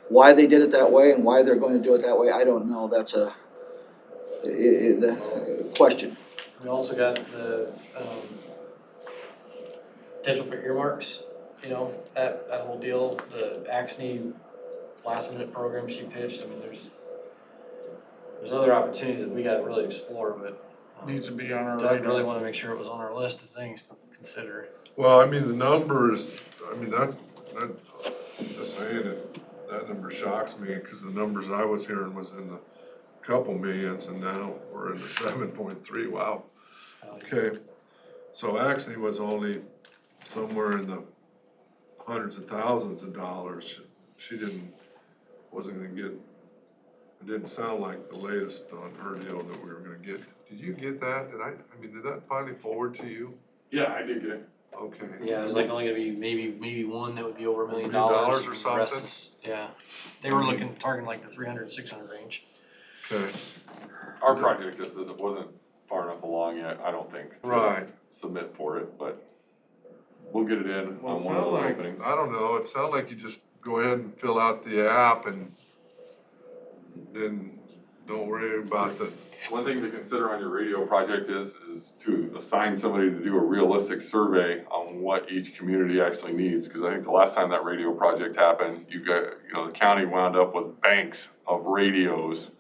Why they did it that way and why they're going to do it that way, I don't know. That's the question. We also got the, potential for earmarks, that whole deal, the Axne last minute program she pitched. I mean, there's other opportunities that we gotta really explore, but. Needs to be on our Doug radar. really wanna make sure it was on our list of things to consider. Well, I mean, the numbers, just saying it, that number shocks me, because the numbers I was hearing was in the couple millions, and now we're in the 7.3, wow. Okay, so Axne was only somewhere in the hundreds of thousands of dollars. She wasn't gonna get, it didn't sound like the latest on her deal that we were gonna get. Did you get that? Did that finally forward to you? Yeah, I did get it. Okay. Yeah, it was like only gonna be maybe one that would be over $1 million. $1 or and the rest something? is- Yeah, they were targeting like the 300, 600 range. Okay. Our project just wasn't far enough along yet, I don't think, to submit for it, but we'll get it in Well, on one of those openings. I don't know, it sounded like you just go ahead and fill out the app and then don't worry about the. One thing to consider on your radio project is to assign somebody to do a realistic survey on what each community actually needs. Because I think the last time that radio project happened, the county wound up with banks of radios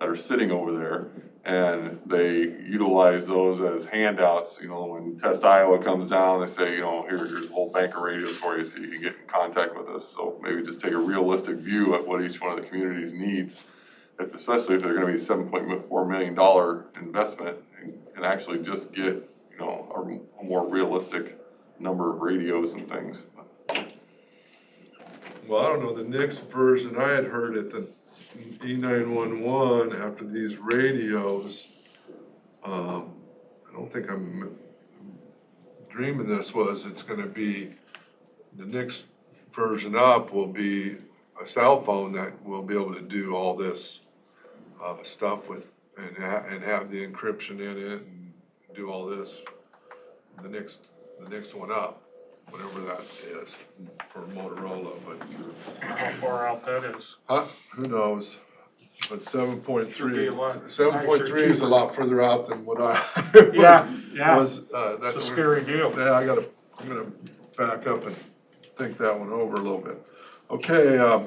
that are sitting over there. And they utilize those as handouts, when Test Iowa comes down, they say, here's a whole bank of radios for you so you can get in contact with us. So maybe just take a realistic view at what each one of the communities needs. Especially if they're gonna be $7.4 million investment and actually just get, a more realistic number of radios and things. Well, I don't know, the next version I had heard at the E911 after these radios, I don't think I'm dreaming this was, it's gonna be, the next version up will be a cell phone that will be able to do all this stuff with, and have the encryption in it and do all this. The next one up, whatever that is for Motorola, but. How far out that is? Who knows? But 7.3, Should be a lot 7.3 is a lot further out than what I Yeah. was. It's a scary deal. Yeah, I'm gonna back up and think that one over a little bit. Okay,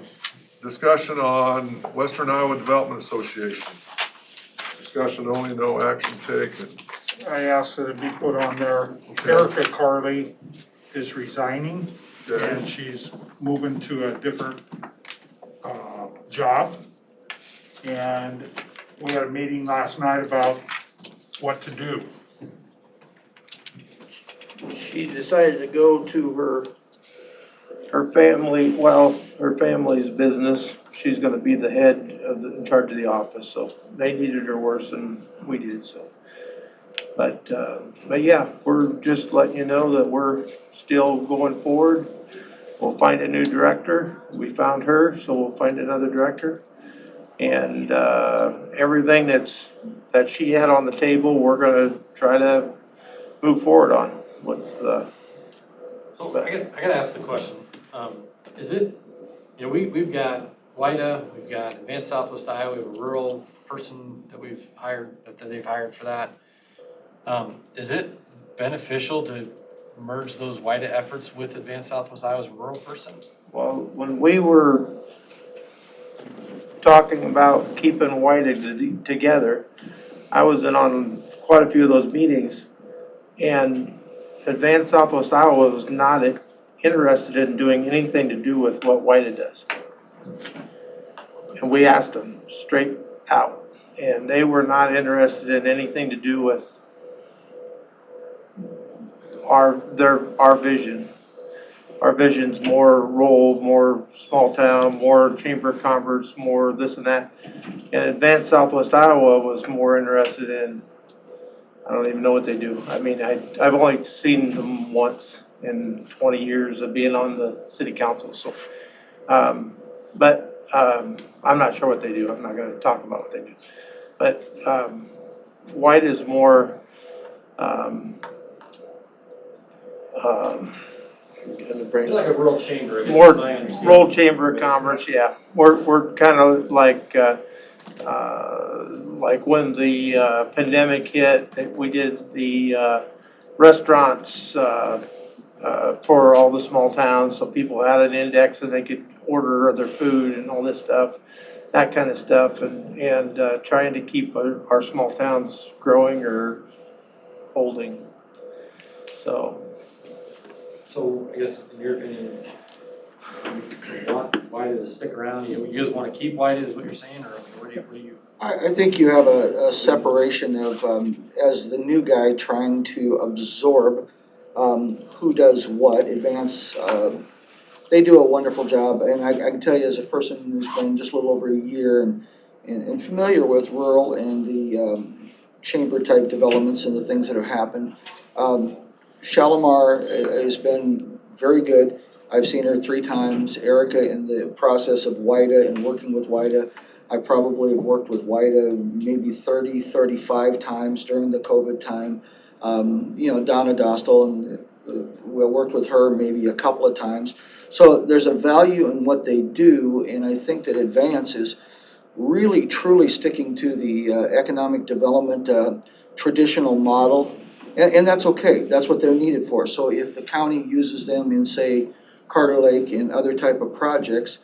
discussion on Western Iowa Development Association. Discussion only, no action taken. I asked that it be put on there. Erica Carley is resigning, and she's moving to a different job. And we had a meeting last night about what to do. She decided to go to her family's business. She's gonna be the head in charge of the office, so they needed her worse than we did, so. But yeah, we're just letting you know that we're still going forward. We'll find a new director. We found her, so we'll find another director. And, everything that she had on the table, we're gonna try to move forward on with, So I gotta ask the question, is it, we've got WIDA, we've got Advanced Southwest Iowa, we have a rural person that they've hired for that. Is it beneficial to merge those WIDA efforts with Advanced Southwest Iowa's rural person? well, when we were talking about keeping WIDA together, I was in on quite a few of those meetings, and Advanced Southwest Iowa was not interested in doing anything to do with what WIDA does. And we asked them straight out, and they were not interested in anything to do with our vision. Our vision's more rural, more small town, more chamber of commerce, more this and that. And Advanced Southwest Iowa was more interested in, I don't even know what they do. I mean, I've only seen them once in 20 years of being on the city council, so. I'm not sure what they do. I'm not gonna talk about what they do. But, White is more, gonna bring. Like a rural chamber, I guess, More is my understanding. rural chamber of commerce, yeah. We're kind of like when the pandemic hit, we did the restaurants for all the small towns, so people had an index and they could order their food and all this stuff, that kind of stuff, and trying to keep our small towns growing or holding, so. So I guess in your opinion, you want White to stick around, you guys want to keep White is what you're saying, or what do you? I think you have a separation of, as the new guy trying to absorb who does what. Advance, they do a wonderful job, and I can tell you as a person who's been just a little over a year and familiar with rural and the chamber type developments and the things that have happened, Shalimar has been very good. I've seen her 3 times. Erica in the process of WIDA and working with WIDA. I probably have worked with WIDA maybe 30, 35 times during the COVID time. Donna Dostal, and we worked with her maybe a couple of times. So there's a value in what they do, and I think that Advance is really truly sticking to the economic development traditional model. And that's okay, that's what they're needed for. So if the county uses them in, say, Carter Lake and other type of projects,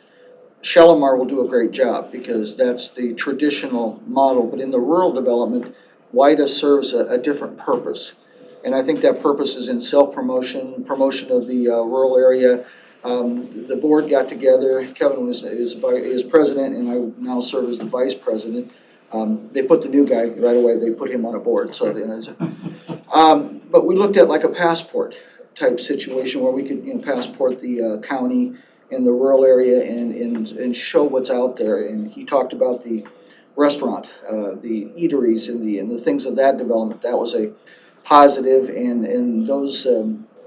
Shalimar will do a great job because that's the traditional model. But in the rural development, WIDA serves a different purpose. And I think that purpose is in self-promotion, promotion of the rural area. The board got together, Kevin is president, and I now serve as the vice president. They put the new guy right away, they put him on a board, so but we looked at like a passport type situation where we could, passport the county and the rural area and show what's out there. And he talked about the restaurant, the eateries and the things of that development. That was a positive, and those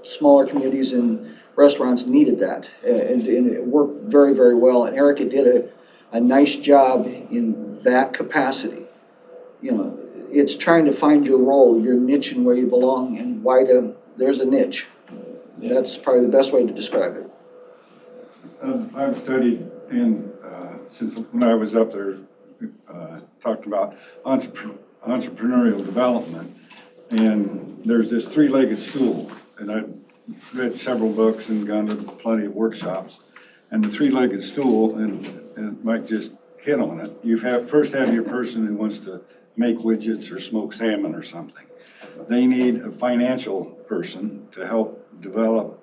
smaller communities and restaurants needed that, and it worked very, very well. And Erica did a nice job in that capacity. It's trying to find your role, your niche, and where you belong, and WIDA, there's a niche. That's probably the best way to describe it. I've studied since when I was up there, talked about entrepreneurial development, and there's this 3-legged stool, and I've read several books and gone to plenty of workshops, and the 3-legged stool, and Mike just hit on it. You first have your person who wants to make widgets or smoke salmon or something. They need a financial person to help develop,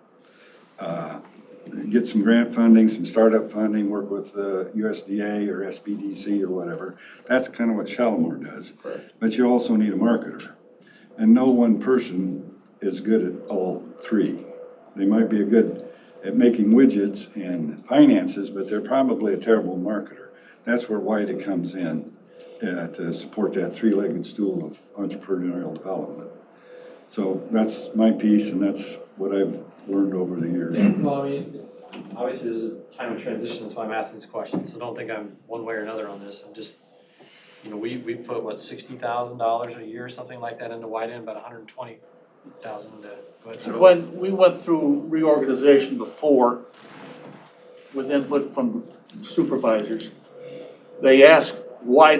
get some grant funding, some startup funding, work with USDA or SBDC or whatever. That's kind of what Shalimar does. But you also need a marketer. And no one person is good at all 3. They might be good at making widgets and finances, but they're probably a terrible marketer. That's where WIDA comes in to support that 3-legged stool of entrepreneurial development. So that's my piece, and that's what I've learned over the years. Yeah, well, I mean, obviously this is a time of transition, that's why I'm asking these questions, so don't think I'm one way or another on this. I'm just, we put, what, $60,000 a year or something like that into WIDA, and about $120,000 into. When we went through reorganization before, with input from supervisors, they asked why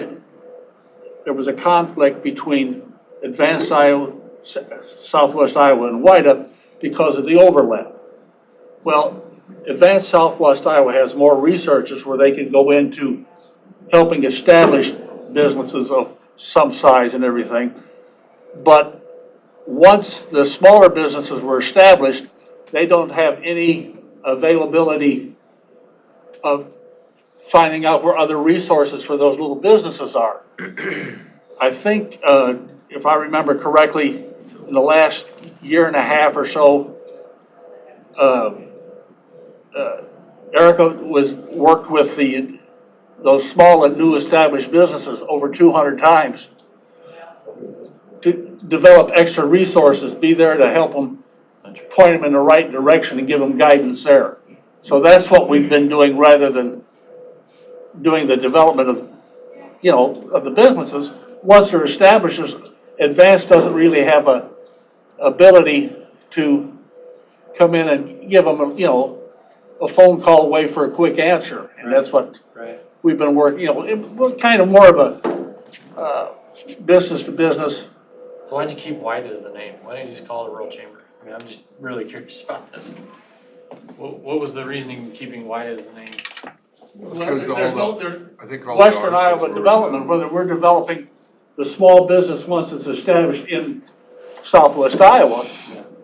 there was a conflict between Advanced Iowa, Southwest Iowa and WIDA because of the overlap. Well, Advanced Southwest Iowa has more researchers where they can go into helping establish businesses of some size and everything. But once the smaller businesses were established, they don't have any availability of finding out where other resources for those little businesses are. I think, if I remember correctly, in the last year and a half or so, Erica worked with those small and new established businesses over 200 times to develop extra resources, be there to help them, point them in the right direction and give them guidance there. So that's what we've been doing rather than doing the development of, of the businesses. Once they're established, Advance doesn't really have a ability to come in and give them a phone call away for a quick answer. And that's what we've been working, we're kind of more of a business to business. Why'd you keep White as the name? Why didn't you just call it Rural Chamber? I mean, I'm just really curious about this. What was the reasoning in keeping White as the name? Because I think all Western the Iowa development, whether we're developing the small business once it's established in southwest Iowa,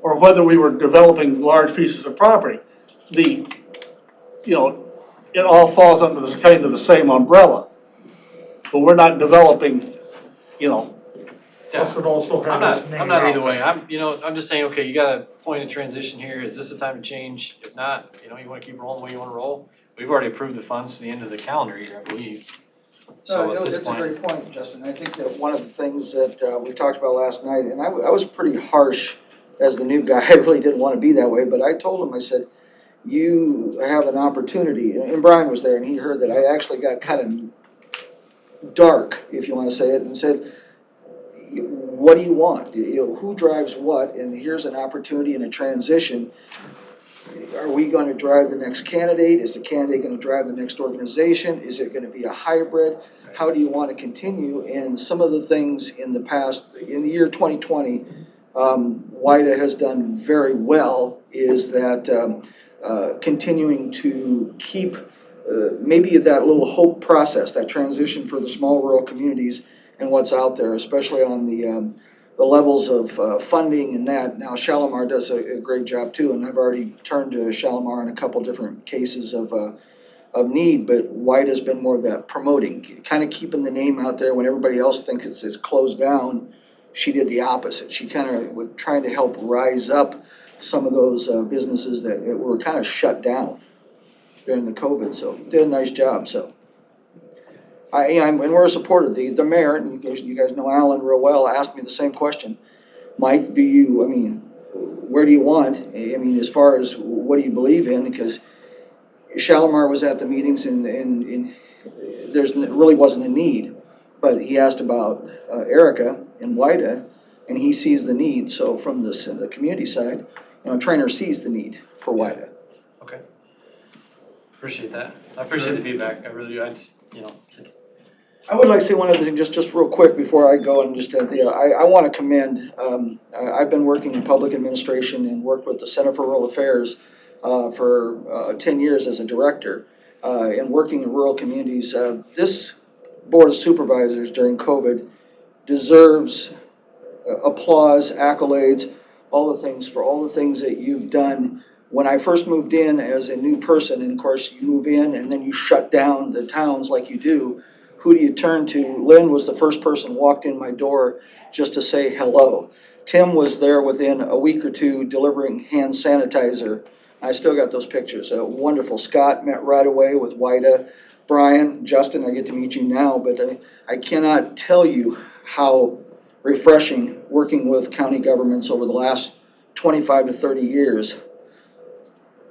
or whether we were developing large pieces of property, it all falls under this kind of the same umbrella. But we're not developing, Plus it also has its name. I'm not either way. I'm just saying, okay, you got a point of transition here. Is this the time to change? If not, you want to keep rolling the way you want to roll. We've already approved the funds to the end of the calendar year, I believe. So at this It's a point, great point, Justin. I think that one of the things that we talked about last night, and I was pretty harsh as the new guy. I really didn't want to be that way, but I told him, I said, you have an opportunity, and Brian was there, and he heard that I actually got kind of dark, if you want to say it, and said, what do you want? Who drives what? And here's an opportunity in a transition. Are we going to drive the next candidate? Is the candidate going to drive the next organization? Is it going to be a hybrid? How do you want to continue? And some of the things in the past, in the year 2020, WIDA has done very well is that continuing to keep maybe that little hope process, that transition for the small rural communities and what's out there, especially on the levels of funding and that. Now, Shalimar does a great job too, and I've already turned to Shalimar in a couple different cases of need, but White has been more of that promoting, kind of keeping the name out there when everybody else thinks it's closed down. She did the opposite. She kind of was trying to help rise up some of those businesses that were kind of shut down during the COVID, so did a nice job, so. And we're a supporter. The mayor, and you guys know Alan real well, asked me the same question. Mike, where do you want? As far as what do you believe in? Because Shalimar was at the meetings and there's really wasn't a need. But he asked about Erica and WIDA, and he sees the need. So from the community side, Trainer sees the need for WIDA. okay. Appreciate that. I appreciate the feedback. I really do. I would like to say one other thing, just real quick before I go, and just I want to commend. I've been working in public administration and worked with the Center for Rural Affairs for 10 years as a director, and working in rural communities. This Board of Supervisors during COVID deserves applause, accolades, all the things that you've done. When I first moved in as a new person, and of course you move in and then you shut down the towns like you do. Who do you turn to? Lynn was the first person walked in my door just to say hello. Tim was there within a week or two delivering hand sanitizer. I still got those pictures. Wonderful. Scott met right away with WIDA. Brian, Justin, I get to meet you now, but I cannot tell you how refreshing working with county governments over the last 25 to 30 years.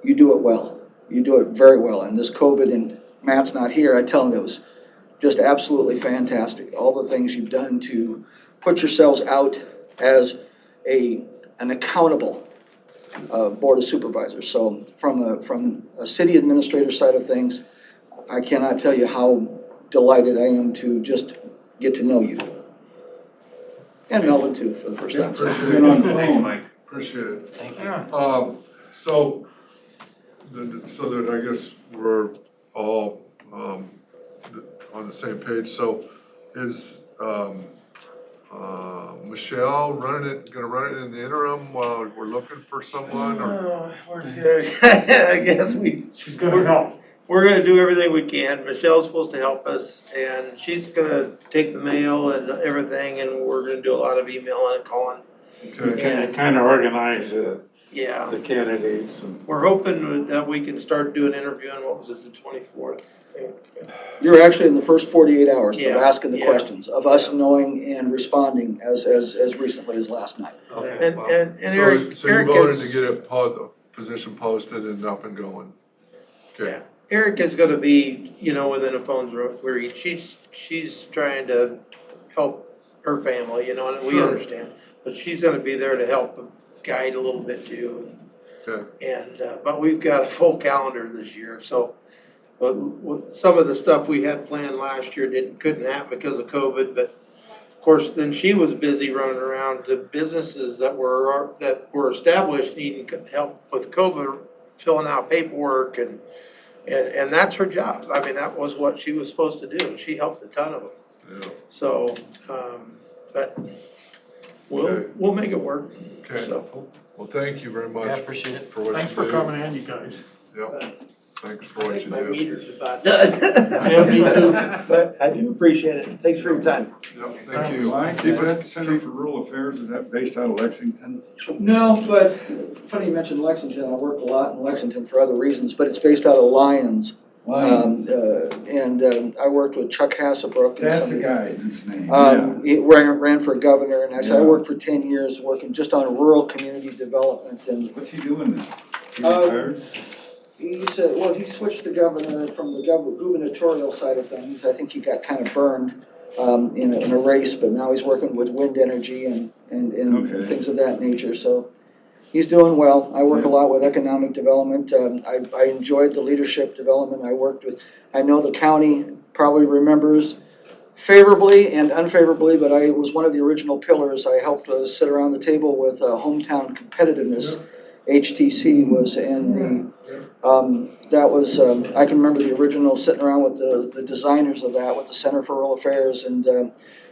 You do it well. You do it very well. And this COVID, and Matt's not here, I tell him it was just absolutely fantastic. All the things you've done to put yourselves out as an accountable Board of Supervisors. So from a city administrator side of things, I cannot tell you how delighted I am to just get to know you. And Melvin too, for the first time. Appreciate it. Thank you, Mike. Appreciate it. Thank you. So that I guess we're all on the same page. So is Michelle gonna run it in the interim while we're looking for someone, or? I guess She's gonna help. we're gonna do everything we can. Michelle's supposed to help us, and she's gonna take the mail and everything, and we're gonna do a lot of emailing and calling. Okay. And, Kind of organize yeah, the candidates and. we're hoping that we can start doing interviewing, what was it, the 24th, I think? You're actually in the first 48 hours of Yeah, asking the yeah, questions, of us yeah. knowing and responding as recently as last night. Okay, And, wow. and So Eric, you Eric voted to is, get a position posted and up and going? Okay. yeah, Eric is gonna be, within a phone's reach. She's trying to help her family, and we Sure. understand. But she's gonna be there to help guide a little bit too. Okay. And, but we've got a full calendar this year, so, but some of the stuff we had planned last year couldn't happen because of COVID, but of course, then she was busy running around to businesses that were established needing help with COVID, filling out paperwork and that's her job. I mean, that was what she was supposed to do, and she helped a ton of them. Yeah. So, but Okay. we'll make it work, Okay. so. Well, thank you very much. Yeah, appreciate it. For what Thanks you for do. coming in, you guys. Yep. Thanks for what you My do. meter's about done. Yeah, me too. But I do appreciate it. Thanks for your time. Yep, thank you. Mike, Keep is us, that Center for Rural Affairs, is that based out of Lexington? No, but funny you mentioned Lexington. I work a lot in Lexington for other reasons, but it's based out of Lyons. I worked with Chuck Hassebrook and That's some the of guy, his name, yeah. He ran for governor, and actually I Yeah. worked for 10 years working just on rural community development. And What's he doing now? He Uh, retired? he said, well, he switched the governor from the gubernatorial side of things. I think he got kind of burned in a race, but now he's working with wind energy and Okay. things of that nature. So he's doing well. I work a lot with economic development. I enjoyed the leadership development I worked with. I know the county probably remembers favorably and unfavorably, but I was one of the original pillars. I helped sit around the table with hometown competitiveness. HTC was, and that was, I can remember the original sitting around with the designers of that, with the Center for Rural Affairs, and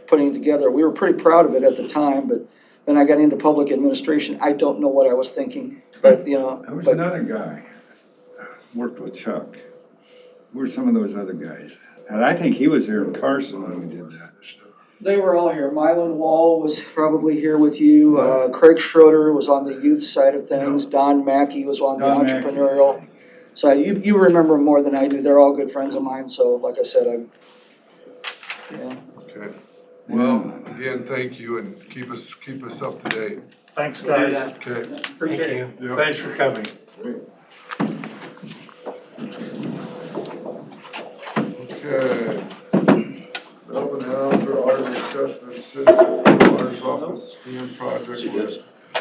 putting it together. We were pretty proud of it at the time, but then I got into public administration. I don't know what I was thinking, but There was another guy, worked with Chuck. Who were some of those other guys? And I think he was here in Carson when we did that. they were all here. Mylan Wall was probably here with you. Craig Schroeder was on the youth side of things. Don Mackey was on the Don Mackey. entrepreneurial side. You remember more than I do. They're all good friends of mine. So like I said, yeah. Okay. Well, again, thank you, and keep us up to date. Thanks, guys. Okay. Appreciate it. Yep. Thanks for coming. Okay. Open house for auditor assessment, city auditor's office, scan project with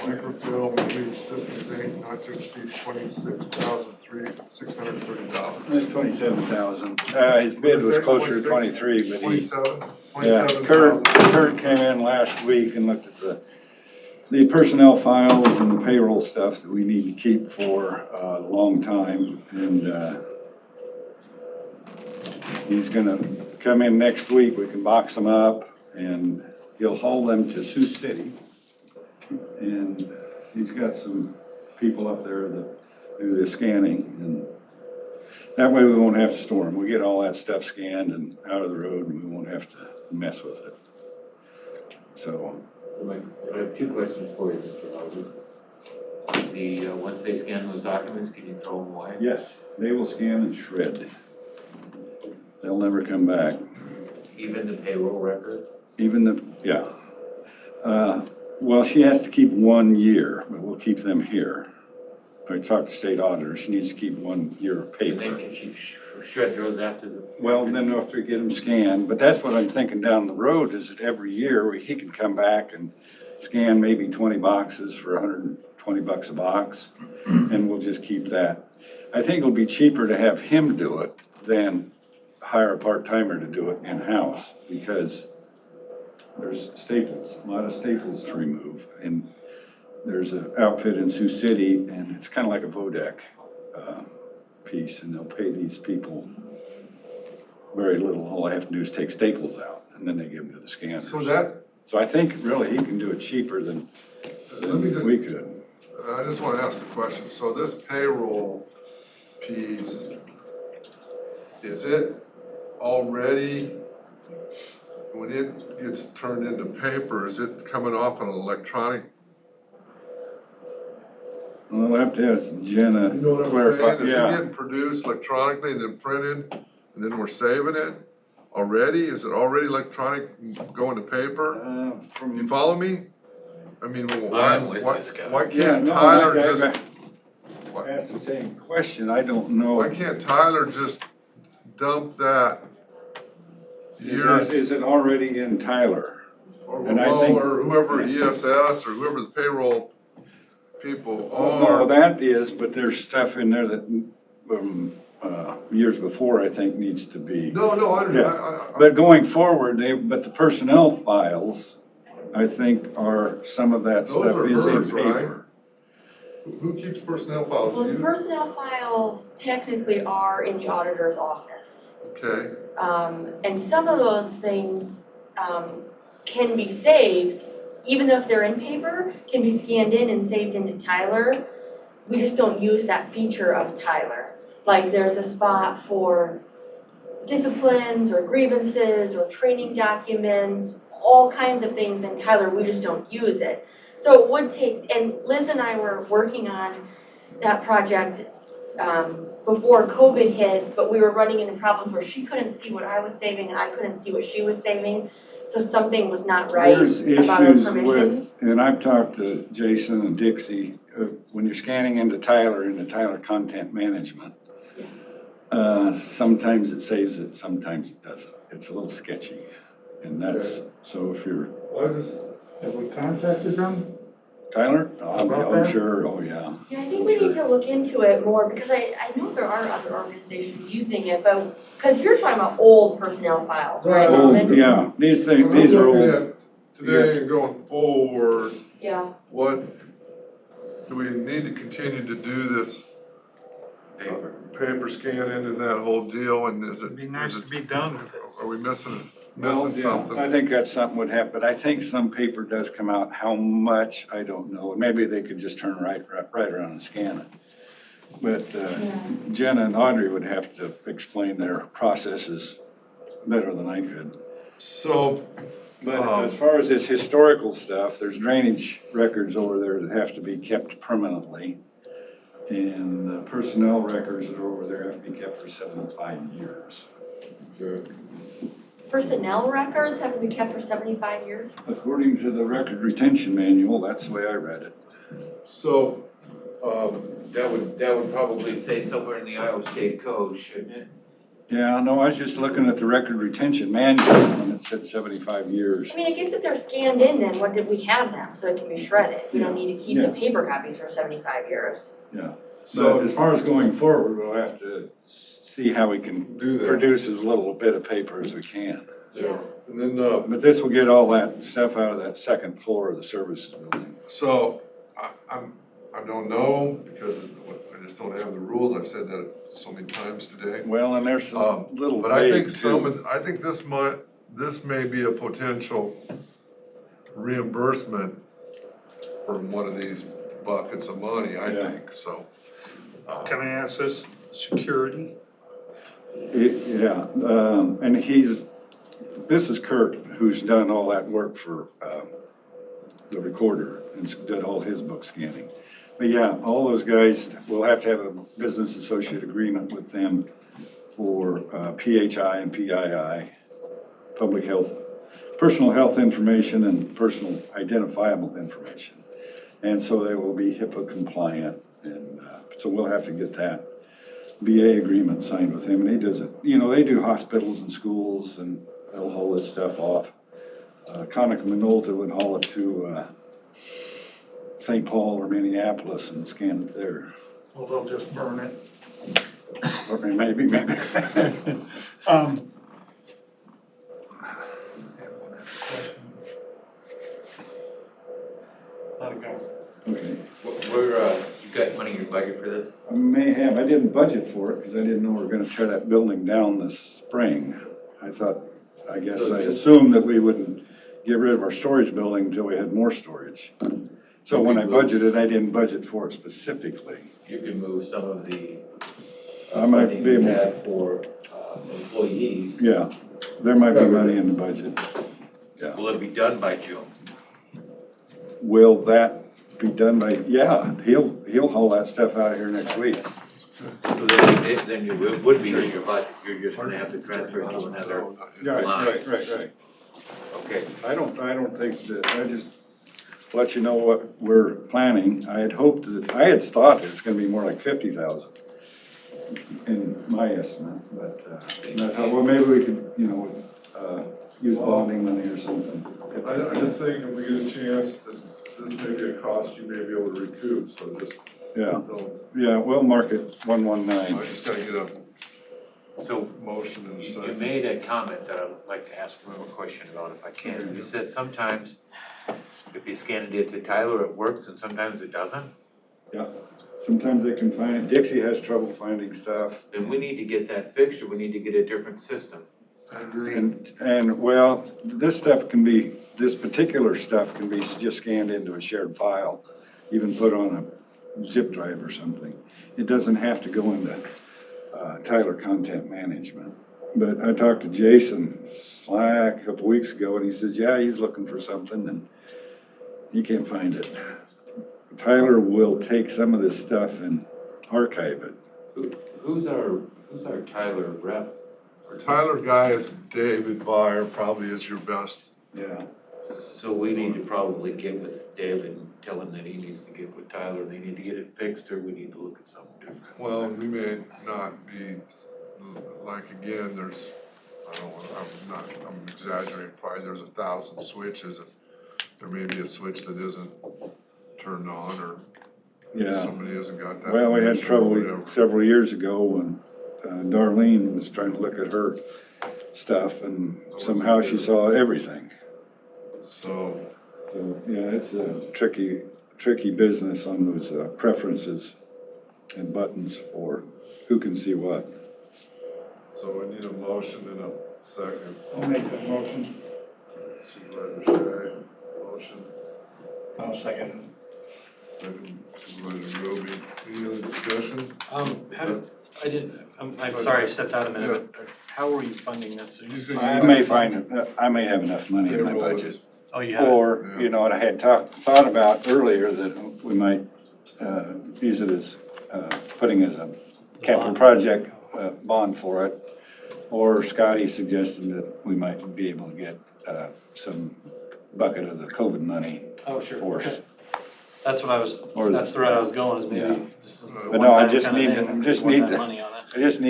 microfilm movie systems Inc. not to exceed $26,630. It's 27,000. His bid was closer to 23, but he. 27? Yeah, Kurt came in last week and looked at the personnel files and the payroll stuff that we need to keep for a long time. And he's gonna come in next week. We can box them up and he'll haul them to Sioux City. And he's got some people up there that do the scanning, and that way we won't have to store them. We get all that stuff scanned and out of the road, and we won't have to mess with it. So. I have two questions for you, Mr. Howard. Once they scan those documents, can you throw them away? Yes, they will scan and shred. They'll never come back. Even the payroll record? Even yeah. Well, she has to keep 1 year, but we'll keep them here. I talked to state auditor, she needs to keep 1 year of paper. And then can she shred those after the? Well, then after we get them scanned, but that's what I'm thinking down the road, is that every year he can come back and scan maybe 20 boxes for $120 a box, and we'll just keep that. I think it'll be cheaper to have him do it than hire a part-timer to do it in-house, because there's staples, a lot of staples to remove, and there's an outfit in Sioux City, and it's kind of like a Vodek piece, and they'll pay these people very little. All I have to do is take staples out, and then they give them to the scanner. So I think really he can do it cheaper than we could. I just want to ask the question. So this payroll piece, is it already, when it gets turned into paper, is it coming off an electronic? Well, I'll have to ask Jenna You know what I'm clarify, saying? Is it yeah. getting produced electronically and then printed, and then we're saving it already? Is it already electronic going to paper? You follow me? I mean, why Yeah, can't no, Tyler I just, asked the same question, I don't know. why can't Tyler just dump that years? Is it already in Tyler? Or And I think- or whoever ESS or whoever the payroll people No, are. that is, but there's stuff in there that, years before, I think, needs to be. No, Yeah. But going forward, but the personnel files, I think, are, some of that Those stuff are is in hers, right? paper. Who keeps personnel files? Well, the You? personnel files technically are in the auditor's office. Okay, And some of those things, can be saved, even though if they're in paper, can be scanned in and saved into Tyler. We just don't use that feature of Tyler. Like there's a spot for disciplines or grievances or training documents, all kinds of things in Tyler, we just don't use it. So it would take, and Liz and I were working on that project before COVID hit, but we were running into problems where she couldn't see what I was saving and I couldn't see what she was saving. So something was not right There's about our issues permission. with, and I've talked to Jason and Dixie, when you're scanning into Tyler Content Management, sometimes it saves it, sometimes it doesn't. It's a little sketchy. And that's, so if you're, Have we contacted them? Tyler, About I'm that? sure, oh yeah. Yeah, I think we need to look into it more because I know there are other organizations using it, but, because you're talking about old personnel files, right? Old, Norman? yeah, these things, What I'm these are looking old. at today and going forward, Yeah. what, do we need to continue to do this paper scanning and that whole deal, and is it? It'd be nice to be done with it. Are we missing Well, yeah, something? I think that's something would happen, but I think some paper does come out. How much, I don't know. Maybe they could just turn right around and scan it. But Jenna and Audrey would have to explain their processes better than I could. So, But as far as this historical stuff, there's drainage records over there that have to be kept permanently. And the personnel records that are over there have to be kept for 75 years. Personnel records have to be kept for 75 years? According to the record retention manual, that's the way I read it. so, That would probably say somewhere in the Iowa State Code, shouldn't it? Yeah, no, I was just looking at the record retention manual and it said 75 years. I mean, I guess if they're scanned in, then what did we have them so it can be shredded? We don't need to keep the paper copies for 75 years. Yeah. So- But as far as going forward, we'll have to see how we can Do that. produce as little bit of paper as we can. Yeah. and then, But this will get all that stuff out of that second floor of the services building. so, I don't know, because I just don't have the rules, I've said that so many times today. Well, and there's some little But I think vague too. I think this may be a potential reimbursement from one of these buckets of money, I Yeah. think, so. Can I ask this? Security? Yeah, and this is Kurt, who's done all that work for the recorder and did all his book scanning. But yeah, all those guys, we'll have to have a business associate agreement with them for PHI and PII, public health, personal health information and personal identifiable information. And so they will be HIPAA compliant, and so we'll have to get that BA agreement signed with him, and he does it. You know, they do hospitals and schools, and they'll haul this stuff off. Conica Minolta would haul it to St. Paul or Minneapolis and scan it there. Well, they'll just burn it. Or maybe. Let it go. Okay. You got money in your budget for this? I may have, I didn't budget for it because I didn't know we were gonna tear that building down this spring. I guess I assumed that we wouldn't get rid of our storage building until we had more storage. So when I budgeted, I didn't budget for it specifically. You can move some of the I might funding be you able- have for employees. Yeah, there might be money in the budget. Yeah. Will it be done by June? Will that be done by, yeah, he'll haul that stuff out of here next week. So then you would be in your budget, you're just gonna have to transfer it to another line. Right. Okay. I don't think that, I just let you know what we're planning. I had thought it was gonna be more like 50,000 in my estimate, but, and I thought, well, maybe we could, use bonding money or something. I just think if we get a chance, this may be a cost you may be able to recoup, so just. Yeah, we'll mark it 119. I just gotta get a So motion in a you second. made a comment that I'd like to ask one more question about if I can. You said sometimes if you scan it to Tyler, it works and sometimes it doesn't? Yeah, sometimes they can find it. Dixie has trouble finding stuff. Then we need to get that fixed or we need to get a different system. I agree. And well, this particular stuff can be just scanned into a shared file, even put on a zip drive or something. It doesn't have to go into Tyler Content Management. But I talked to Jason Slack a couple weeks ago and he says, yeah, he's looking for something and he can't find it. Tyler will take some of this stuff and archive it. Who's our Tyler rep? Our Tyler guy is David Byer, probably is your best. Yeah. So we need to probably get with David and tell him that he needs to get with Tyler, they need to get it fixed, or we need to look at something different. Well, we may not be, like, again, I'm exaggerating, probably there's 1,000 switches, and there may be a switch that isn't turned on, or Yeah. somebody hasn't got that. Well, we had information or trouble whatever. several years ago when Darlene was trying to look at her stuff and somehow she saw everything. So, yeah, it's a tricky business on those preferences and buttons for who can see what. so we need a motion in a second. I'll make that motion. Supervisor Shea, motion. I'll second. Second, Supervisor Roby. Any other discussion? I'm sorry, I stepped out a minute, but how are you funding this? I may have enough money in my budget. Oh, you have? Or, what I had thought about earlier that we might use it as, putting as a capital project bond for it. Or Scotty suggested that we might be able to get some bucket of the COVID money. Oh, sure. For us. Okay. That's what that's the route I was going, is maybe just. But no, I just need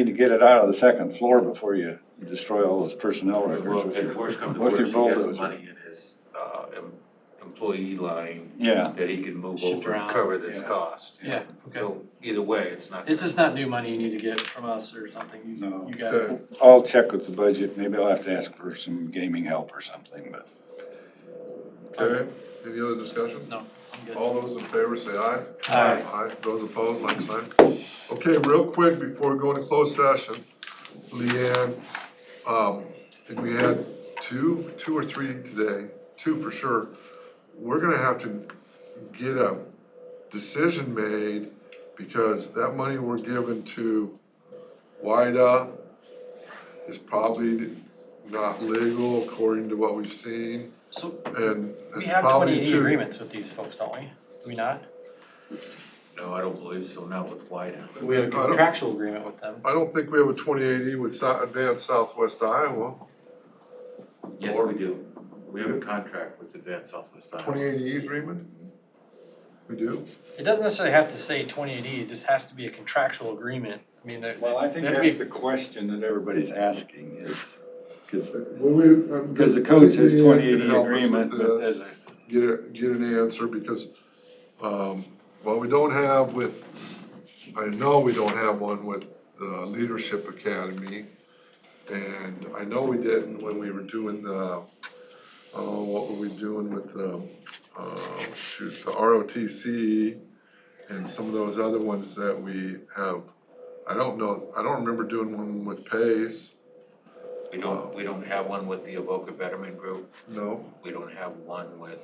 to get it out of the second floor before you destroy all those personnel records. Well, if worse comes to What's worse, your he has bulldozer? money in his, employee line. Yeah. That he can move Shift over and around. cover this cost. Yeah, okay. So either way, it's not. This is not new money you need to get from us or something. No. You got it. I'll check with the budget. Maybe I'll have to ask for some gaming help or something, but. Okay, any other discussion? No, I'm good. All those in favor say aye. Aye. Aye, those opposed, like sign. Okay, real quick, before we go into closed session, Leanne, I think we had two or three today, two for sure. We're gonna have to get a decision made, because that money we're giving to WIDA is probably not legal according to what we've seen. So And we it's have probably 2080 too. agreements with these folks, don't we? Do we not? No, I don't believe so, not with WIDA. We have a contractual agreement with them. I don't think we have a 2080 with Advanced Southwest Iowa. Yes, we do. We have a contract with Advanced Southwest Iowa. 2080 agreement? We do? It doesn't necessarily have to say 2080, it just has to be a contractual agreement. I mean, Well, I think that's the question that everybody's asking is, because the code says 2080 agreement, but as a. Get an answer, because, we don't have I know we don't have one with the Leadership Academy. And I know we didn't when we were doing what were we doing with the ROTC and some of those other ones that we have. I don't remember doing one with PACE. We don't have one with the Avoca Betterment Group. No. We don't have one with,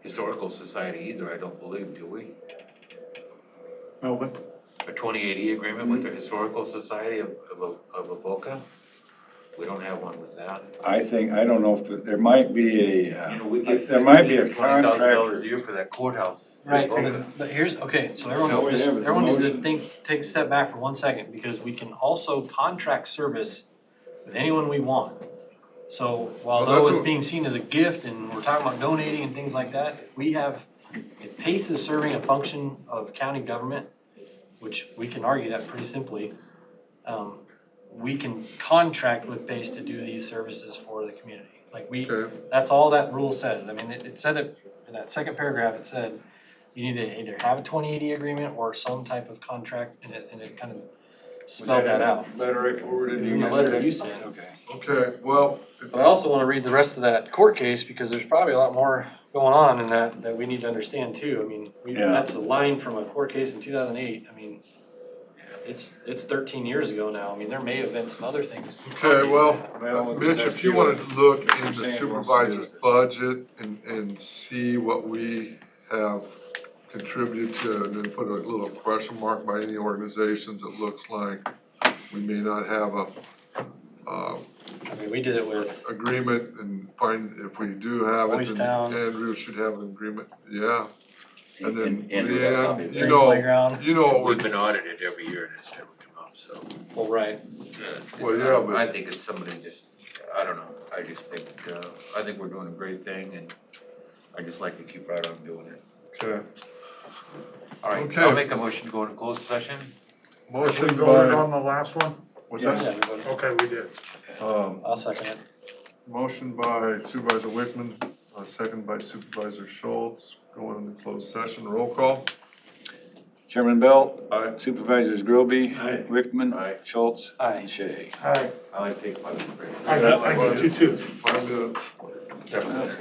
Historical Society either, I don't believe, do we? Melvin? 2080 agreement with the Historical Society of Avoca. We don't have one with that. I don't know if, there might be You know, we get there might be a $20,000 a contractor. year for that courthouse. in Right, Avoca. but here's, okay, so So everyone, we have a everyone needs to motion. take a step back for 1 second, because we can also contract service with anyone we want. So Well, although that's it's what- being seen as a gift and we're talking about donating and things like that, if PACE is serving a function of county government, which we can argue that pretty simply, we can contract with PACE to do these services for the community. Like Okay. that's all that rule says. I mean, it said it, in that second paragraph, it said, you need to either have a 2080 agreement or some type of contract, and it kind of spelled that out. Letter I forwarded It was you in the letter yesterday? you sent. Okay. Okay, well, But I also want to read the rest of that court case, because there's probably a lot more going on in that we need to understand too. I mean, Yeah. that's a line from a court case in 2008. I mean, it's 13 years ago now. I mean, there may have been some other things. okay, well, Well, Mitch, that's if you you. wanted to look Mr. in the Sands wants to supervisor's do this. budget and see what we have contributed to, and then put a little question mark by any organizations it looks like we may not have I mean, we did it with agreement, and find if we do have it, Boys then Town. Andrew should have an agreement, yeah. And then Andrew, Leanne, Dream Playground. you know what We've we're, been audited every year and it's never come up, so. Well, right. Well, yeah, but- I think it's somebody just, I don't know, I just think, I think we're doing a great thing and I just like to keep right on doing it. okay. All right, Okay. I'll make a motion to go into closed session. Motion We voted on by, the last one? what's Yeah, that? everybody. Okay, we did. I'll second it. Motion by Supervisor Wickman, second by Supervisor Schultz, going into closed session, roll call. Chairman Belt. Aye. Supervisors Grilby. Aye. Wickman. Aye. Schultz. Aye. And Shay. Aye. I like to take 5 minutes. I do too. 5 minutes. Somewhere.